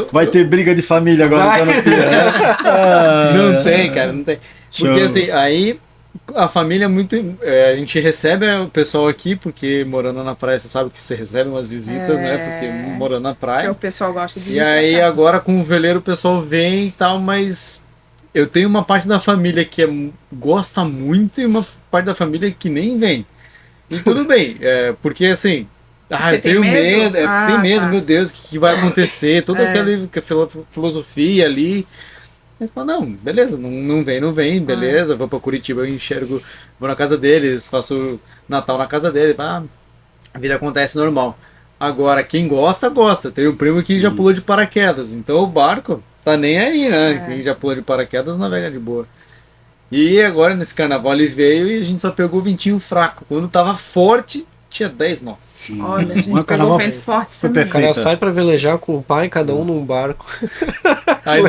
vai ter briga de família agora, né? Não tem, cara, não tem. Porque assim, aí a família é muito. A gente recebe o pessoal aqui, porque morando na praia, você sabe que você recebe umas visitas, né? Porque morando na praia. Que o pessoal gosta de E aí agora com o veleiro o pessoal vem e tal, mas eu tenho uma parte da família que gosta muito e uma parte da família que nem vem. E tudo bem, porque assim. Eu tenho medo, tem medo, meu Deus, o que vai acontecer, toda aquela filosofia ali. Ele fala, não, beleza, não vem, beleza, vou pra Curitiba, eu enxergo, vou na casa deles, faço Natal na casa deles, a vida acontece normal. Agora, quem gosta, gosta. Tem um primo que já pulou de paraquedas, então o barco tá nem aí, né? Quem já pulou de paraquedas navega de boa. E agora nesse carnaval ele veio e a gente só pegou o ventinho fraco. Quando tava forte, tinha 10 nós. Olha, a gente pegou vento forte também. O cara sai pra velejar com o pai, cada um num barco.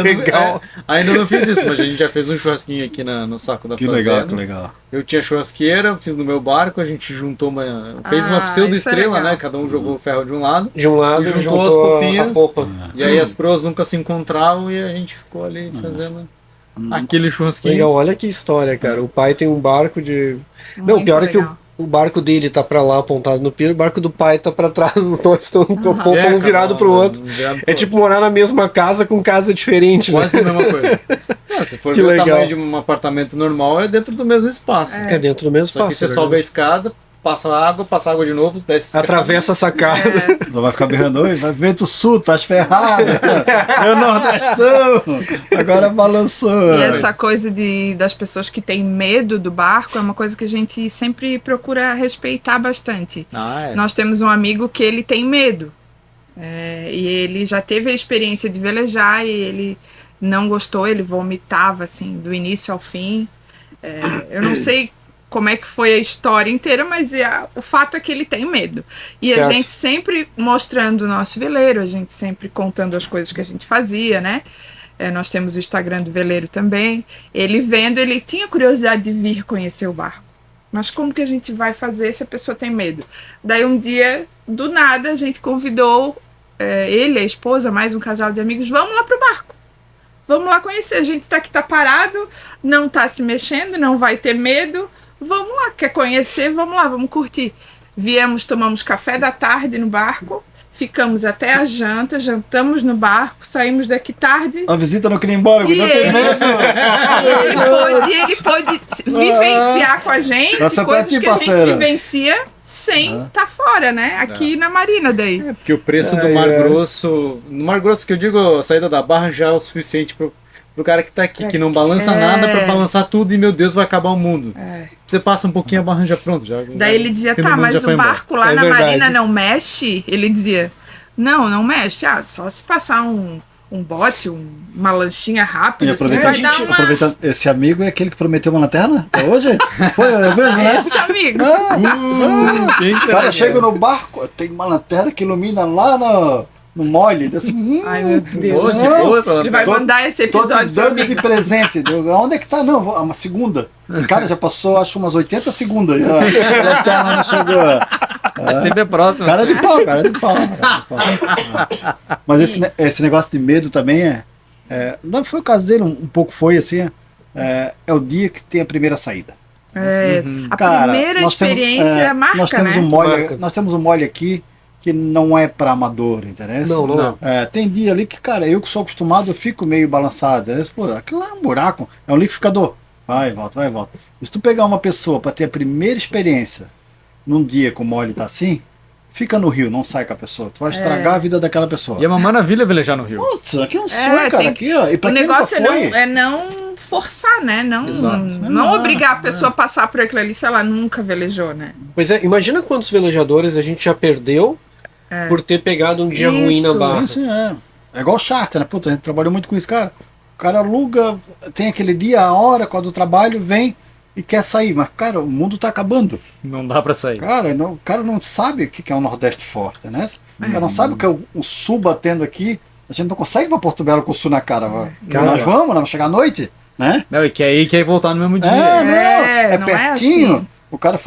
Legal. Ainda não fiz isso, mas a gente já fez um churrasquinho aqui no saco da fazenda. Que legal. Eu tinha churrasqueira, fiz no meu barco, a gente juntou fez uma pseudo-estrela, né? Cada um jogou o ferro de um lado. De um lado e juntou as copinhas. A popa. E aí as proas nunca se encontravam e a gente ficou ali fazendo aquele churrasquinho. Legal, olha que história, cara. O pai tem um barco de... Não, pior é que o barco dele tá pra lá apontado no pier, o barco do pai tá pra trás, os dois estão com o popa um virado pro outro. É tipo morar na mesma casa com casa diferente, né? Quase a mesma coisa. Se for ver o tamanho de um apartamento normal, é dentro do mesmo espaço. É dentro do mesmo espaço. Só que você sobe a escada, passa água de novo, desce atravessa a sacada. Só vai ficar berrando, vai vento sul, tá ferrado. É o Nordestão. Agora balançou. E essa coisa das pessoas que têm medo do barco é uma coisa que a gente sempre procura respeitar bastante. Nós temos um amigo que ele tem medo. E ele já teve a experiência de velejar e ele não gostou, ele vomitava assim, do início ao fim. Eu não sei como é que foi a história inteira, mas o fato é que ele tem medo. E certo. A gente sempre mostrando o nosso veleiro, a gente sempre contando as coisas que a gente fazia, né? Nós temos o Instagram do veleiro também. Ele vendo, ele tinha curiosidade de vir conhecer o barco. Mas como que a gente vai fazer se a pessoa tem medo? Daí um dia, do nada, a gente convidou ele, a esposa, mais um casal de amigos, vamos lá pro barco. Vamos lá conhecer. A gente tá aqui, tá parado, não tá se mexendo, não vai ter medo. Vamos lá, quer conhecer? Vamos lá, vamos curtir. Viemos, tomamos café da tarde no barco, ficamos até a janta, jantamos no barco, saímos daqui tarde. A visita não queria ir embora, e ele pôde vivenciar com a gente coisas que a gente vivencia sem estar fora, né? Aqui na Marina daí. Porque o preço do Mar Grosso, no Mar Grosso que eu digo, a saída da barra já é o suficiente pro cara que tá aqui, que não balança nada pra balançar tudo e, meu Deus, vai acabar o mundo. Você passa um pouquinho, a barra já pronto. Daí ele dizia, mas o barco lá na Marina não mexe? Ele dizia, não mexe. Só se passar um bote, uma lanchinha rápida. Aproveitando, esse amigo é aquele que prometeu uma lanterna? É hoje? Foi mesmo, né? Esse amigo. O cara chega no barco, tem uma lanterna que ilumina lá no... no mole. Assim, Ai, meu Deus. Boa, de boa essa Ele vai Tô- mandar esse Tô te episódio pra dando mim. de presente. Onde é que tá? Não, uma segunda. Cara, já passou, acho, umas 80 segundas. Já. Não chegou. É sempre a próxima. Cara de pau, cara de pau. Mas esse negócio de medo também não foi o caso dele, um pouco foi assim. É o dia que tem a primeira saída. A Cara, primeira nós temos, experiência marca, nós temos né? Marca. nós temos um mole aqui que não é para amador, entendeu? Não. Tem dia ali que, cara, eu que sou acostumado, eu fico meio balançado. Entendeu? Pô, aquilo lá é um buraco, é um liquidificador. Vai e volta, vai e volta. Se tu pegar uma pessoa para ter a primeira experiência num dia que o mole tá assim, fica no rio, não sai com a pessoa. Tu vai estragar a vida daquela pessoa. E é uma maravilha velejar no Rio. Nossa, aqui é um sonho, cara. tem- Aqui, ó. E pra O quem negócio nunca foi, é não forçar, né? Não, Exato. não obrigar a pessoa a passar por aquilo ali se ela nunca velejou, né? Pois é, imagina quantos velejadores a gente já perdeu por ter pegado um dia ruim na Isso. barra. Sim, é igual charter, né? Puta, a gente trabalhou muito com isso, cara. O cara aluga, tem aquele dia, a hora, quando o trabalho vem e quer sair. Mas, cara, o mundo tá acabando. Não dá pra sair. Cara, o cara não sabe o que é um Nordeste forte, né? O cara não sabe o que é o sul batendo aqui. A gente não consegue ir pra Porto Belo com o sul na cara. Cara. Nós vamos chegar à noite, né? Não, e quer voltar no mesmo dia. É não é pertinho. assim. O cara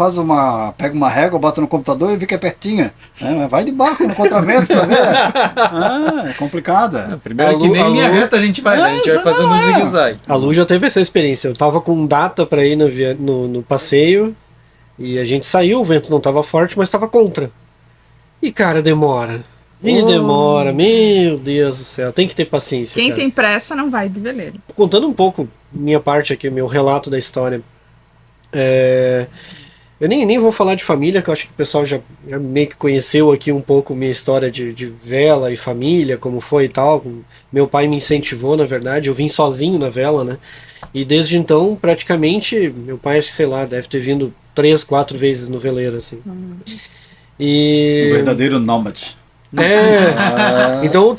pega uma régua, bota no computador e vê que é pertinho. Mas vai de barco no contravento pra ver. É complicado. Primeiro A que Lu- nem a linha Lu- reta a gente vai, né? A gente vai isso fazendo não um é. zigue-zague. A Lu já teve essa experiência. Eu tava com data pra ir no passeio e a gente saiu, o vento não tava forte, mas tava contra. E, cara, demora. Demora, meu Deus do céu. Tem que ter paciência. Quem cara. tem pressa não vai de veleiro. Contando um pouco minha parte aqui, meu relato da história. Eu nem vou falar de família, que eu acho que o pessoal já meio que conheceu aqui um pouco minha história de vela e família, como foi e tal. Meu pai me incentivou, na verdade, eu vim sozinho na vela, né? E desde então, praticamente, meu pai, sei lá, deve ter vindo 3, 4 vezes no veleiro, assim. E... Um verdadeiro nômade. Então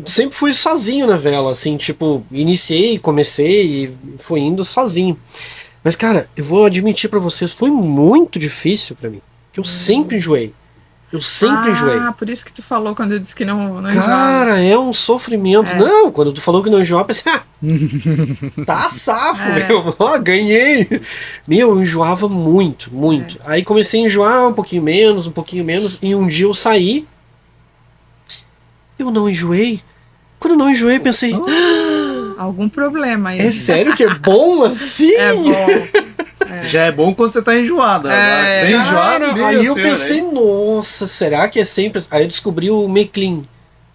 sempre fui sozinho na vela, assim, tipo, iniciei, comecei e fui indo sozinho. Mas, cara, eu vou admitir pra vocês, foi muito difícil pra mim. Que eu sempre enjoei. Eu sempre enjoei. Por isso que tu falou quando eu disse que não Cara, é um sofrimento. Não, quando tu falou que não enjoava, eu pensei, tá safo, meu, ó, ganhei. Meu, eu enjoava muito, muito. Aí comecei a enjoar um pouquinho menos, e um dia eu saí, eu não enjoei. Quando eu não enjoei, eu pensei, Algum problema aí. é sério que é bom assim? É bom. Já é bom quando você tá enjoado. Agora, sem enjoar, Cara, meu aí eu senhor, pensei, hein? nossa, será que é sempre assim? Aí eu descobri o Meclin.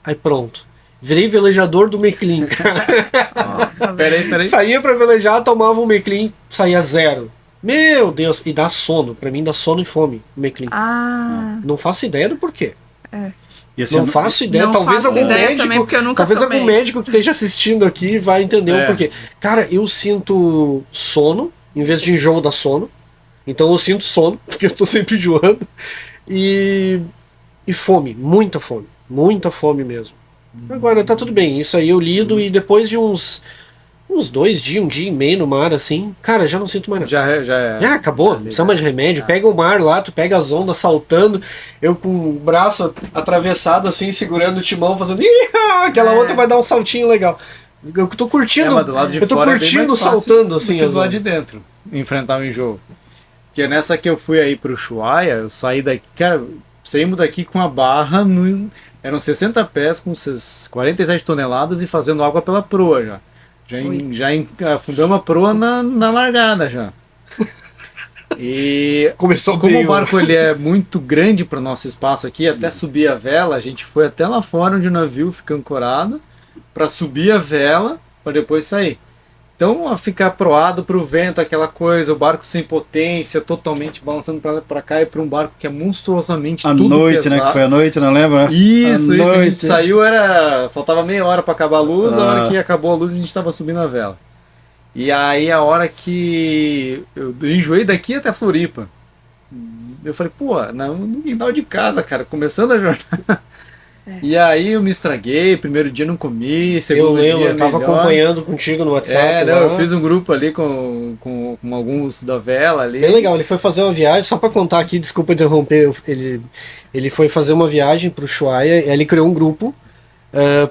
Aí pronto. Virei velejador do Meclin. Peraí. Saía pra velejar, tomava um Meclin, saía 0. Meu Deus, e dá sono. Pra mim dá sono e fome, o Meclin. Não faço ideia do porquê. E assim, Não faço ideia. não Talvez faço algum ideia médico, também, porque eu nunca talvez tomei. algum médico que esteja assistindo aqui vai entender o porquê. Cara, eu sinto sono, em vez de enjoo dá sono. Então eu sinto sono, porque eu tô sempre enjoando. E fome, muita fome mesmo. Agora tá tudo bem, isso aí eu lido e depois de uns 2 dias, 1 dia e meio no mar, assim, cara, já não sinto mais nada. Já acabou, não precisa mais de remédio. Pega o mar lá, tu pega as ondas saltando, eu com o braço atravessado assim, segurando o timão, fazendo aquela outra vai dar um saltinho legal. Eu tô curtindo, mas do lado de eu tô fora é bem curtindo mais fácil saltando assim. do que do lado de dentro, enfrentar o enjoo. Porque nessa que eu fui aí pro Ushuaia, eu saí daqui, cara, saímos daqui com a barra, eram 60 pés com 47 toneladas e fazendo água pela proa já. Já afundamos a proa na largada já. E Começou como bem, o barco ele é muito grande para o nosso espaço aqui, até subir a vela, a gente foi até lá fora onde o navio fica ancorado para subir a vela para depois sair. Então, a ficar proado para o vento, aquela coisa, o barco sem potência, totalmente balançando para cá e para um barco que é monstruosamente à tudo noite, pesado. né? Que foi à noite, não lembra? Isso, À a gente noite. saiu, faltava meia hora para acabar a luz, a hora que acabou a luz a gente estava subindo a vela. E aí a hora que eu enjoei daqui até Floripa, eu falei, pô, no quintal de casa, cara, começando a jornada. E aí eu me estraguei, primeiro dia não comi, segundo Eu lembro, dia eu tava melhor. acompanhando contigo no WhatsApp. Não, lá. eu fiz um grupo ali com alguns da vela ali. Bem legal, ele foi fazer uma viagem, só pra contar aqui, desculpa interromper, ele foi fazer uma viagem pro Ushuaia, ele criou um grupo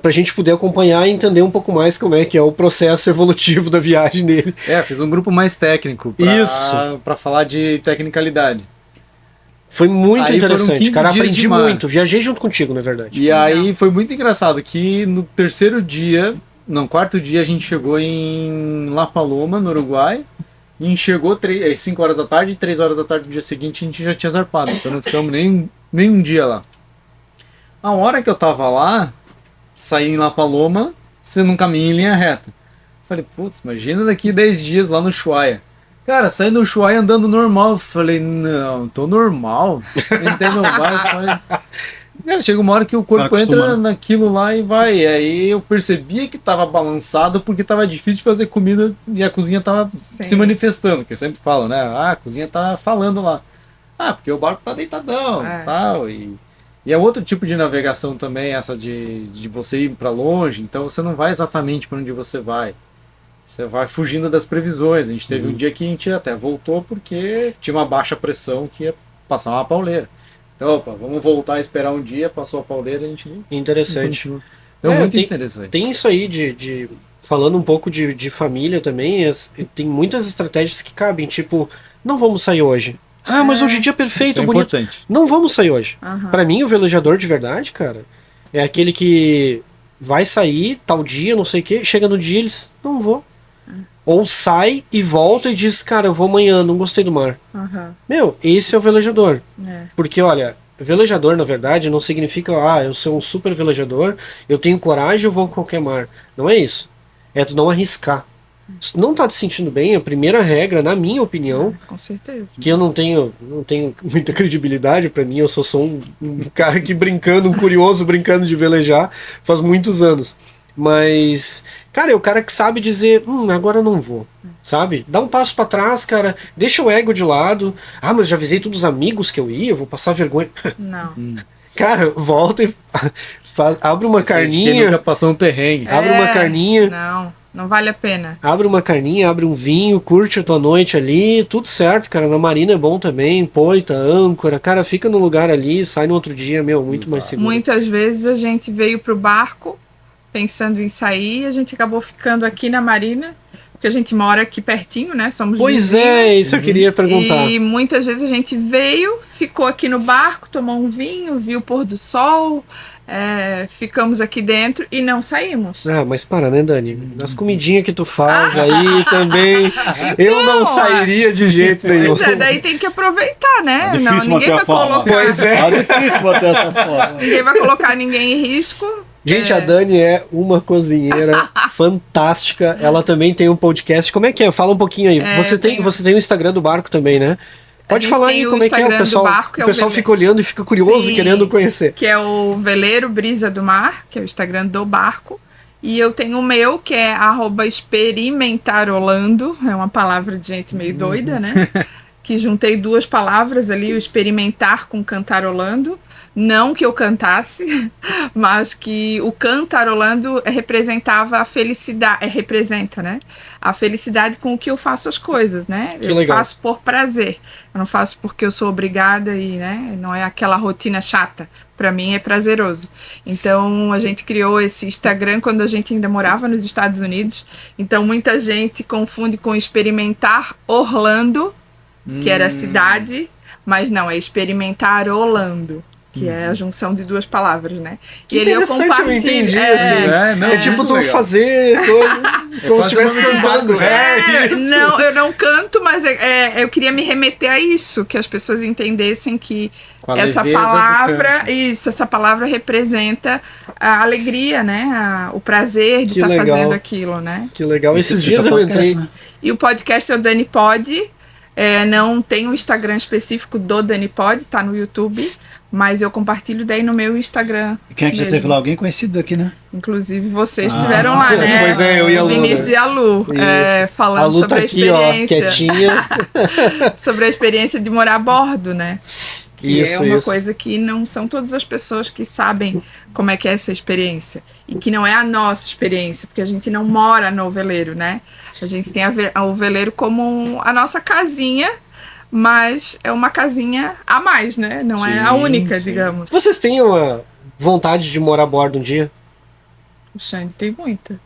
pra gente poder acompanhar e entender um pouco mais como é que é o processo evolutivo da viagem dele. Fiz um grupo mais técnico pra falar de tecnicalidade. Foi muito interessante, cara, aprendi muito. Viajei junto contigo, na verdade. E aí foi muito engraçado que no quarto dia a gente chegou em La Paloma, no Uruguai. A gente chegou 5 horas da tarde e 3 horas da tarde do dia seguinte a gente já tinha zarpado. Então não ficamos nem um dia lá. A hora que eu tava lá, saí em La Paloma, você não caminha em linha reta. Falei, putz, imagina daqui 10 dias lá no Ushuaia. Cara, saí do Ushuaia andando normal. Eu falei, não, tô normal. Entrei no barco, falei... Cara, chega uma hora que o corpo entra naquilo lá e vai. E aí eu percebia que tava balançado porque tava difícil de fazer comida e a cozinha tava se manifestando. Que eu sempre falo, né? A cozinha tá falando lá. Porque o barco tá deitadão e tal. E é outro tipo de navegação também, essa de você ir pra longe. Então você não vai exatamente para onde você vai. Você vai fugindo das previsões. A gente teve um dia que a gente até voltou porque tinha uma baixa pressão que ia passar uma pauleira. Então, vamos voltar a esperar um dia, passou a pauleira, a gente... Interessante. Então, muito interessante. Tem isso aí falando um pouco de família também, tem muitas estratégias que cabem, tipo, não vamos sair hoje. Mas hoje é dia perfeito, bonito. Importante. Não vamos sair hoje. Pra mim, o velejador de verdade, cara, é aquele que vai sair tal dia, não sei o quê, chega no dia eles, não vou. Ou sai e volta e diz, cara, eu vou amanhã, não gostei do mar. Meu, esse é o velejador. Porque, olha, velejador, na verdade, não significa, eu sou um super velejador, eu tenho coragem, eu vou em qualquer mar. Não é isso. É tu não arriscar. Se tu não tá te sentindo bem, a primeira regra, na minha opinião, com certeza, que eu não tenho muita credibilidade pra mim, eu só sou um cara que brincando, um curioso brincando de velejar faz muitos anos. Mas, cara, é o cara que sabe dizer, agora eu não vou, sabe? Dá um passo pra trás, cara, deixa o ego de lado. Mas já avisei todos os amigos que eu ia, eu vou passar vergonha. Não. Cara, volta e abre uma carninha. Quem nunca passou um perrengue. Abre uma carninha. Não vale a pena. Abre uma carninha, abre um vinho, curte a tua noite ali, tudo certo, cara. Na marina é bom também, poita, âncora, cara, fica no lugar ali, sai no outro dia, muito mais seguro. Muitas vezes a gente veio pro barco pensando em sair, a gente acabou ficando aqui na marina, porque a gente mora aqui pertinho, né? Somos vizinhos. Isso eu queria perguntar. E muitas vezes a gente veio, ficou aqui no barco, tomou um vinho, viu o pôr do sol, ficamos aqui dentro e não saímos. Mas para, né, Dani? Das comidinhas que tu faz aí também, eu não sairia de jeito nenhum. Pois daí tem que aproveitar, né? É difícil ninguém vai colocar. Pois é difícil manter essa forma. Ninguém vai colocar ninguém em risco. Gente, a Dani é uma cozinheira fantástica. Ela também tem um podcast. Como é que é? Fala um pouquinho aí. Você tem o Instagram do barco também, né? Pode falar aí como é que é o pessoal. O pessoal fica olhando e fica curioso e querendo conhecer. Que é o Veleiro Brisa do Mar, que é o Instagram do barco. E eu tenho o meu, que é @experimentarolando. É uma palavra de gente meio doida, né? Que juntei duas palavras ali, o experimentar com cantarolando. Não que eu cantasse, mas que o cantarolando representava a felicidade, representa, né? A felicidade com o que eu faço as coisas, né? Faço por prazer. Eu não faço porque eu sou obrigada e, né? Não é aquela rotina chata. Para mim é prazeroso. Então a gente criou esse Instagram quando a gente ainda morava nos Estados Unidos. Então muita gente confunde com experimentar Orlando, que era a cidade, mas não, é experimentar Orlando. Que é a junção de duas palavras, né? Que interessante, eu entendi, assim. Tipo tu legal. Fazer coisa como se estivesse cantando. Não, eu não canto, mas eu queria me remeter a isso, que as pessoas entendessem que essa palavra representa a alegria, né? O prazer de estar fazendo aquilo, né? Que legal. Esses dias eu entrei. Né? E o podcast é o Dani Pod. Não tem um Instagram específico do Dani Pod, tá no YouTube. Mas eu compartilho daí no meu Instagram. Quem é que já teve lá? Alguém conhecido aqui, né? Inclusive vocês estiveram lá, né? Pois é, eu e a Lu. Vinícius e a Lu. Falando a Lu sobre tá a experiência. Aqui, ó, quietinha. Sobre a experiência de morar a bordo, né? Que é uma coisa que não são todas as pessoas que sabem como é que é essa experiência. E que não é a nossa experiência, porque a gente não mora no veleiro, né? A gente tem o veleiro como a nossa casinha, mas é uma casinha a mais, né? Não é a única, digamos. Vocês têm uma vontade de morar a bordo um dia? O Xande tem muita.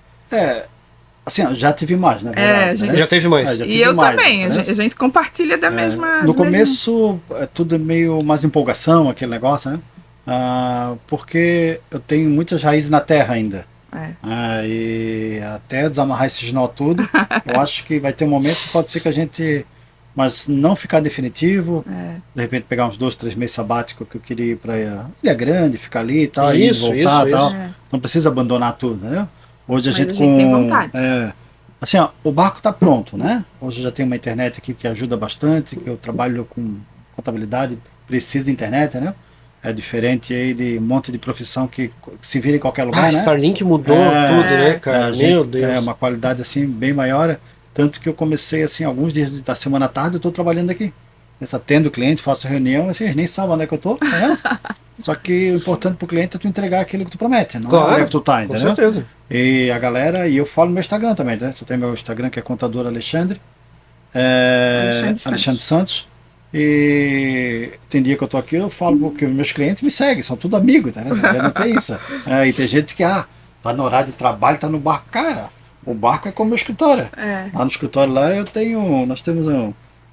Assim, já tive mais, né? Já teve mais. Já E tive eu mais, também, né? a gente compartilha da mesma... No começo, tudo meio mais empolgação, aquele negócio, né? Porque eu tenho muitas raízes na terra ainda. E até desamarrar esses nó tudo, eu acho que vai ter um momento que pode ser que a gente... Mas não ficar definitivo, de repente pegar uns 2, 3 meses sabático que eu queria ir para Ilha Grande, ficar ali e tal, e voltar e tal. Não precisa abandonar tudo, né? Hoje a gente tem vontade. Assim, ó, o barco está pronto, né? Hoje já tem uma internet aqui que ajuda bastante, que eu trabalho com contabilidade, precisa de internet, né? É diferente aí de um monte de profissão que se vira em qualquer lugar, né? Starlink mudou tudo, né, cara? Meu Deus. É uma qualidade assim bem maior, tanto que eu comecei assim, alguns dias da semana à tarde eu estou trabalhando aqui. Atendo cliente, faço reunião, assim, eles nem sabem onde é que eu estou, né? Só que o importante para o cliente é tu entregar aquilo que tu promete, não é onde é que tu tá, entendeu? Com certeza. E a galera, e eu falo no meu Instagram também, né? Você tem meu Instagram que é Contador Alexandre, Alexandre Santos. E tem dia que eu tô aqui, eu falo porque meus clientes me seguem, são tudo amigos, tá, né? Não tem isso. E tem gente que tá no horário de trabalho, tá no barco. Cara, o barco é como meu escritório. Lá no escritório lá nós temos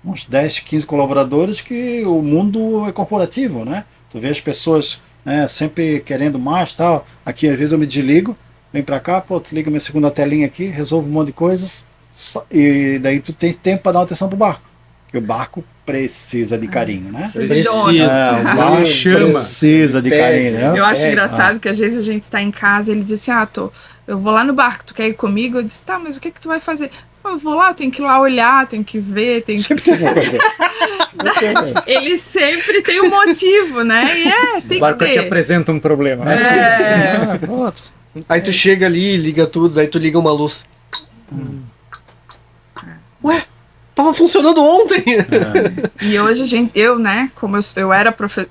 uns 10, 15 colaboradores que o mundo é corporativo, né? Tu vê as pessoas sempre querendo mais, tal. Aqui às vezes eu me desligo, vem pra cá, tu liga minha segunda telinha aqui, resolve um monte de coisa. E daí tu tem tempo para dar uma atenção pro barco. Porque o barco precisa de carinho, né? Precisa. O barco precisa de carinho, né? Eu acho engraçado que às vezes a gente tá em casa e ele diz assim, eu vou lá no barco, tu quer ir comigo? Eu disse, tá, mas o que tu vai fazer? Eu vou lá, tenho que ir lá olhar, tenho que ver, Sempre tem uma coisa. Ele sempre tem um motivo, né? E tem o barco que ter. te apresenta um problema. Pronto. Aí tu chega ali, liga tudo, aí tu liga uma luz. Ué, tava funcionando ontem. E hoje eu, né, como eu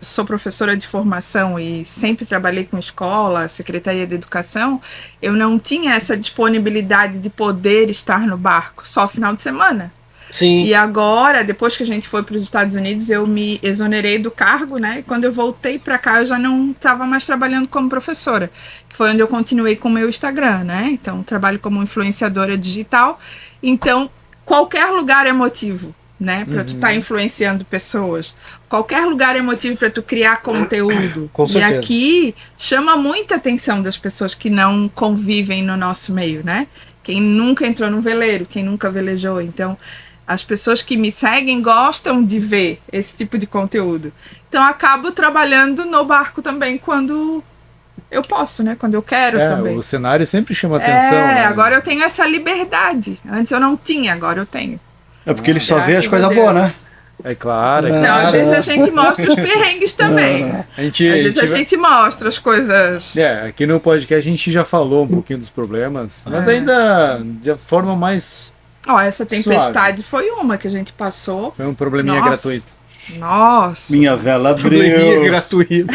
sou professora de formação e sempre trabalhei com escola, Secretaria de Educação, eu não tinha essa disponibilidade de poder estar no barco só final de semana. Sim. E agora, depois que a gente foi para os Estados Unidos, eu me exonerei do cargo, né? E quando eu voltei para cá, eu já não estava mais trabalhando como professora, que foi onde eu continuei com o meu Instagram, né? Então, trabalho como influenciadora digital. Então, qualquer lugar é motivo, né? Para tu estar influenciando pessoas. Qualquer lugar é motivo para tu criar conteúdo. Com certeza. E aqui chama muita atenção das pessoas que não convivem no nosso meio, né? Quem nunca entrou num veleiro, quem nunca velejou. Então, as pessoas que me seguem gostam de ver esse tipo de conteúdo. Então, acabo trabalhando no barco também quando eu posso, né? Quando eu quero também. O cenário sempre chama atenção. Né? Agora eu tenho essa liberdade. Antes eu não tinha, agora eu tenho. É porque eles só vê as Graças coisas a Deus. boas, né? É claro, Não, às vezes a gente mostra os perrengues também. Às vezes a gente mostra as coisas. Aqui no podcast a gente já falou um pouquinho dos problemas, mas ainda de forma mais Essa tempestade foi uma que a gente passou. Foi um probleminha Nossa. gratuito. Nossa. Minha vela Probleminha abriu. gratuito.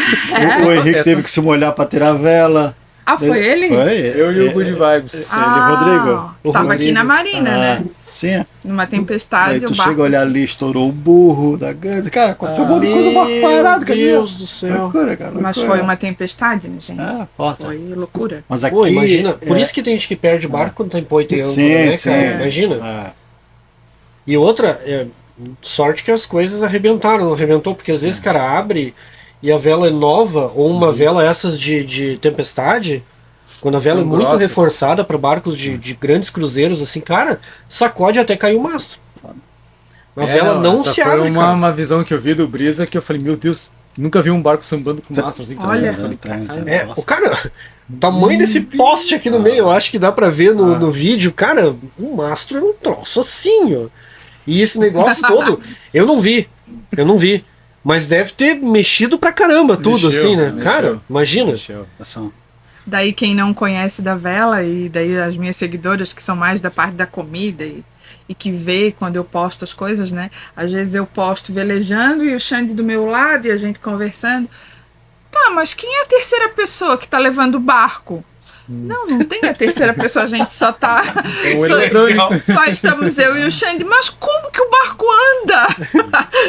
O Henrique teve que se molhar para tirar a vela. Foi ele? Foi. Eu e o Good Vibes. Rodrigo. Tava aqui na Marina, né? Sim. Numa tempestade. Aí tu o barco... chega a olhar ali, estourou o burro da grande. Cara, aconteceu um monte de coisa, o barco parado, Meu Deus do céu. Loucura, cara. Mas loucura. foi uma tempestade, né, gente? Forte. Foi loucura. Mas aqui. Pô, imagina. Por isso que tem gente que perde barco quando tem poito e âncora, né, cara? Imagina. E outra, sorte que as coisas arrebentaram, não arrebentou, porque às vezes, cara, abre e a vela é nova, ou uma vela essas de tempestade, quando a vela São é muito grossas. reforçada para barcos de grandes cruzeiros, assim, cara, sacode até cair o mastro. A vela não essa se foi abre, cara. uma visão que eu vi do Brisa que eu falei, meu Deus, nunca vi um barco sambando com mastro assim. Olha. O cara, o tamanho desse poste aqui no meio, eu acho que dá pra ver no vídeo, cara, o mastro é um troço assim, ó. E esse negócio todo, eu não vi. Mas deve ter mexido pra caramba tudo, assim, né? Mexeu. Cara, imagina. Daí quem não conhece da vela, e daí as minhas seguidoras que são mais da parte da comida e que vê quando eu posto as coisas, né? Às vezes eu posto velejando e o Xande do meu lado e a gente conversando. Tá, mas quem é a terceira pessoa que tá levando o barco? Não tem a terceira pessoa, a gente só tá... Só estamos eu e o Xande. Mas como que o barco anda?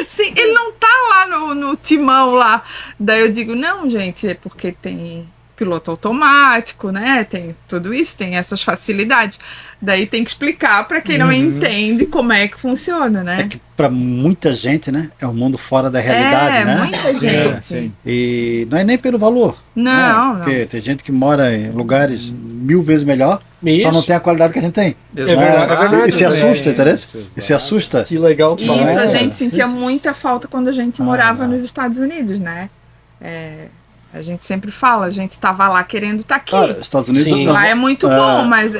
Sim, ele não tá lá no timão lá. Daí eu digo, não, gente, é porque tem piloto automático, né? Tem tudo isso, tem essas facilidades. Daí tem que explicar para quem não entende como é que funciona, né? É que para muita gente, né, é um mundo fora da realidade, né? Muita gente. Sim. E não é nem pelo valor. Não, né? Porque tem gente que mora em lugares 1000 vezes melhor, Isso. só não tem a qualidade que a gente tem. verdade, E se assusta, entendeu? Exato. E se assusta. Que legal tu E falar. isso a É, gente sentia sim. muita falta quando a gente morava nos Estados Unidos, né? A gente sempre fala, a gente tava lá querendo estar aqui. Cara, Estados Unidos, Sim. Lá é muito bom, mas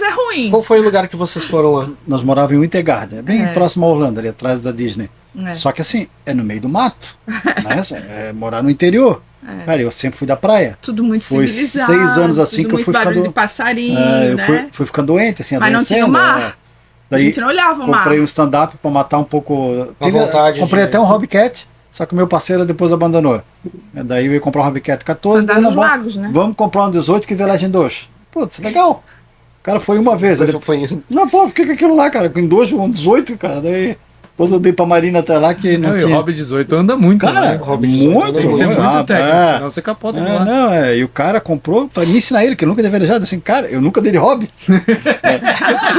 é ruim. Qual foi o lugar que vocês foram lá? nós morávamos em Winter Garden, bem próximo a Orlando, ali atrás da Disney. É. Só que assim, é no meio do mato. Né? É morar no interior. Cara, eu sempre fui da praia. Tudo muito Foi civilizado. 6 anos assim tudo que eu muito fui barulho ficando. de passarinho, Eu né? fui ficando doente, assim, Mas não tinha o adoecendo, mar. é. A Daí gente não olhava o mar. comprei um stand-up para matar um pouco. A vontade Comprei de- até um Hobbycat, só que o meu parceiro depois abandonou. Daí eu ia comprar um Hobbycat 14. Andar daí, nos não, lagos, né? Vamos comprar um 18 que vê Legend 2. Putz, legal. O cara foi uma vez. Você Ele, foi... não, pô, fiquei com aquilo lá, cara. Com 2, um 18, cara. Daí depois eu dei pra Marina até lá que não Não, e o tinha. Hobby 18 anda muito, Cara, né? Hobby 18 muito. anda Tem que ser muito rápido, técnico, senão você capota de lá. não, e o cara comprou pra me ensinar ele, que eu nunca tinha velejado. Assim, cara, eu nunca dei de hobby.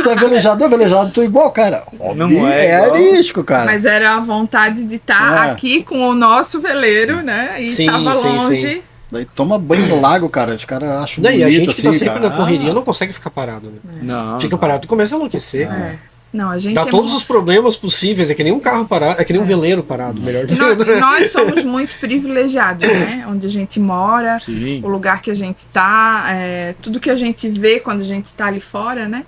Tu é velejador, tô igual, cara. Hobby Não é igual. arisco, cara. Mas era a vontade de estar aqui com o nosso veleiro, né? E Sim, estava sim, longe. sim. Daí toma banho no lago, cara. Os caras acham Daí, bonito, a gente que tá assim, sempre cara. na correria não consegue ficar parado, né? Não. Fica parado e começa a enlouquecer. Não, a gente Dá é todos mu- os problemas possíveis, é que nem um carro parado, é que nem um veleiro parado, melhor dizendo. Nós somos muito privilegiados, né? Onde a gente mora, Sim. o lugar que a gente tá, tudo que a gente vê quando a gente tá ali fora, né?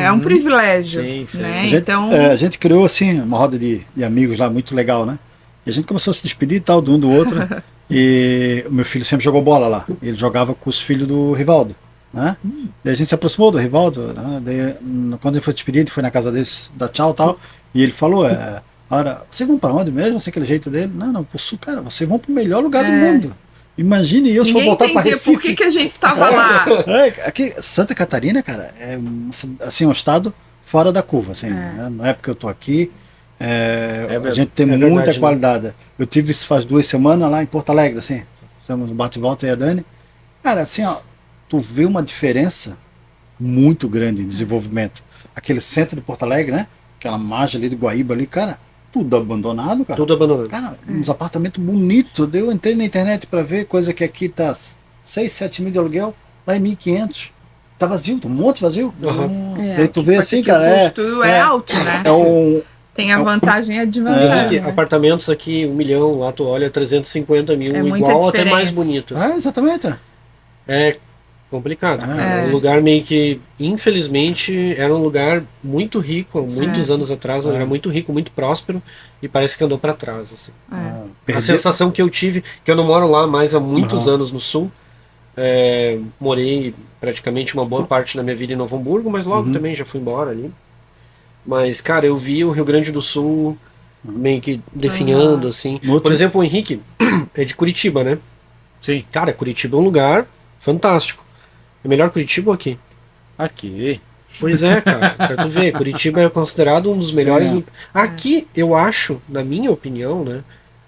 É um privilégio, Sim, sim. né? A gente, Então, a gente criou, assim, uma roda de amigos lá muito legal, né? E a gente começou a se despedir e tal, de um do outro. E o meu filho sempre jogou bola lá. Ele jogava com os filhos do Rivaldo, né? Daí a gente se aproximou do Rivaldo, né? Daí, quando ele foi despedir, ele foi na casa deles, dar tchau e tal. E ele falou, ora, vocês vão pra onde mesmo? Assim, aquele jeito dele. Não, pro sul, cara, vocês vão pro melhor lugar do mundo. Imagine eu se for ninguém voltar pra entendia Recife. por que a gente tava lá. Aqui, Santa Catarina, cara, é assim, um estado fora da curva, assim, né? Não é porque eu tô aqui, a mesmo. gente tem É muita verdade, né? qualidade. Eu tive isso faz 2 semanas lá em Porto Alegre, assim, fizemos um bate-volta e a Dani. Cara, assim, ó, tu vê uma diferença muito grande em desenvolvimento. Aquele centro de Porto Alegre, né? Aquela margem ali do Guaíba ali, cara, tudo abandonado, cara. Tudo abandonado. Cara, uns apartamentos bonitos. Eu entrei na internet pra ver, coisa que aqui tá 6, 7 mil de aluguel, lá é 1.500. Tá vazio, um monte vazio. Daí tu vê Só assim, que o cara, custo é alto, né? é um... Tem a vantagem e a Aqui, desvantagem. né? apartamentos aqui, 1 milhão, lá tu olha 350 mil, É muita igual ou até diferença. mais bonito. assim. exatamente. É complicado. cara. É. É um lugar meio que, infelizmente, era um lugar muito rico, há muitos anos atrás, era muito rico, muito próspero, e parece que andou para trás. Assim. A Perdi- sensação que eu tive, que eu não moro lá mais há muitos anos no sul, morei praticamente uma boa parte da minha vida em Novo Hamburgo, mas logo também já fui embora ali. Mas, cara, eu vi o Rio Grande do Sul meio que definhando, assim. No outro- Por exemplo, o Henrique é de Curitiba, né? Sim. Cara, Curitiba é um lugar fantástico. É melhor Curitiba ou aqui? Aqui. Pois é, cara, pra tu ver, Curitiba é considerado um dos melhores. Sim. Aqui, eu acho, na minha opinião, né?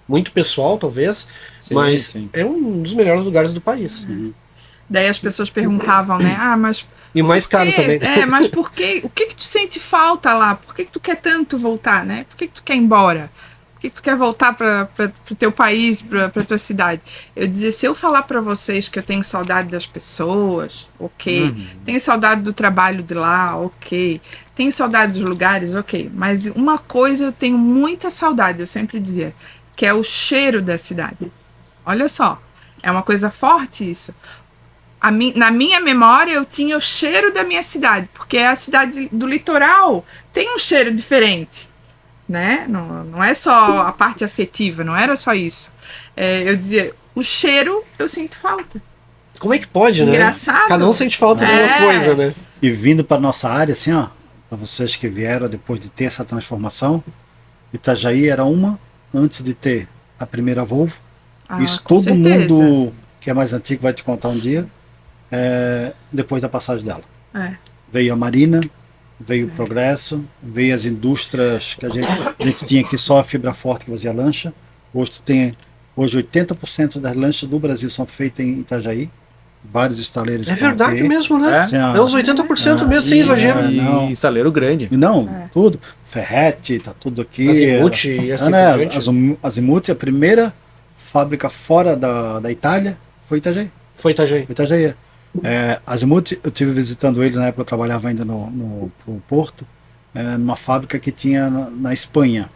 Muito pessoal, talvez, Sim, mas sim. é um dos melhores lugares do país. Daí as pessoas perguntavam, né? Ah, mas E o mais caro também. Mas por quê? O que que tu sente falta lá? Por que que tu quer tanto voltar, né? Por que que tu quer ir embora? Por que que tu quer voltar para o teu país, para tua cidade? Eu dizia, se eu falar para vocês que eu tenho saudade das pessoas, ok. Tenho saudade do trabalho de lá, ok. Tenho saudade dos lugares, ok. Mas uma coisa eu tenho muita saudade, eu sempre dizia, que é o cheiro da cidade. Olha só, é uma coisa forte isso. Na minha memória, eu tinha o cheiro da minha cidade, porque a cidade do litoral tem um cheiro diferente, né? Não é só a parte afetiva, não era só isso. Eu dizia, o cheiro eu sinto falta. Como é que pode, né? Engraçado. Cada um sente falta de uma coisa, né? E vindo para nossa área, assim, ó, para vocês que vieram depois de ter essa transformação, Itajaí era uma antes de ter a primeira Volvo. Isso Com todo certeza. mundo que é mais antigo vai te contar um dia, depois da passagem dela. Veio a Marina, veio o Progresso, veio as indústrias que a gente tinha aqui só a fibra forte que fazia lancha. Hoje 80% das lanchas do Brasil são feitas em Itajaí. vários estaleiros. É verdade mesmo, né? É? É uns 80% mesmo, sem exagero. E estaleiro grande. Tudo. Ferrete, tá tudo aqui. Azimuth e assim por diante. Azimuth, a primeira fábrica fora da Itália foi Itajaí. Foi Itajaí. Azimuth, eu estive visitando eles na época, eu trabalhava ainda no Porto, numa fábrica que tinha na Espanha.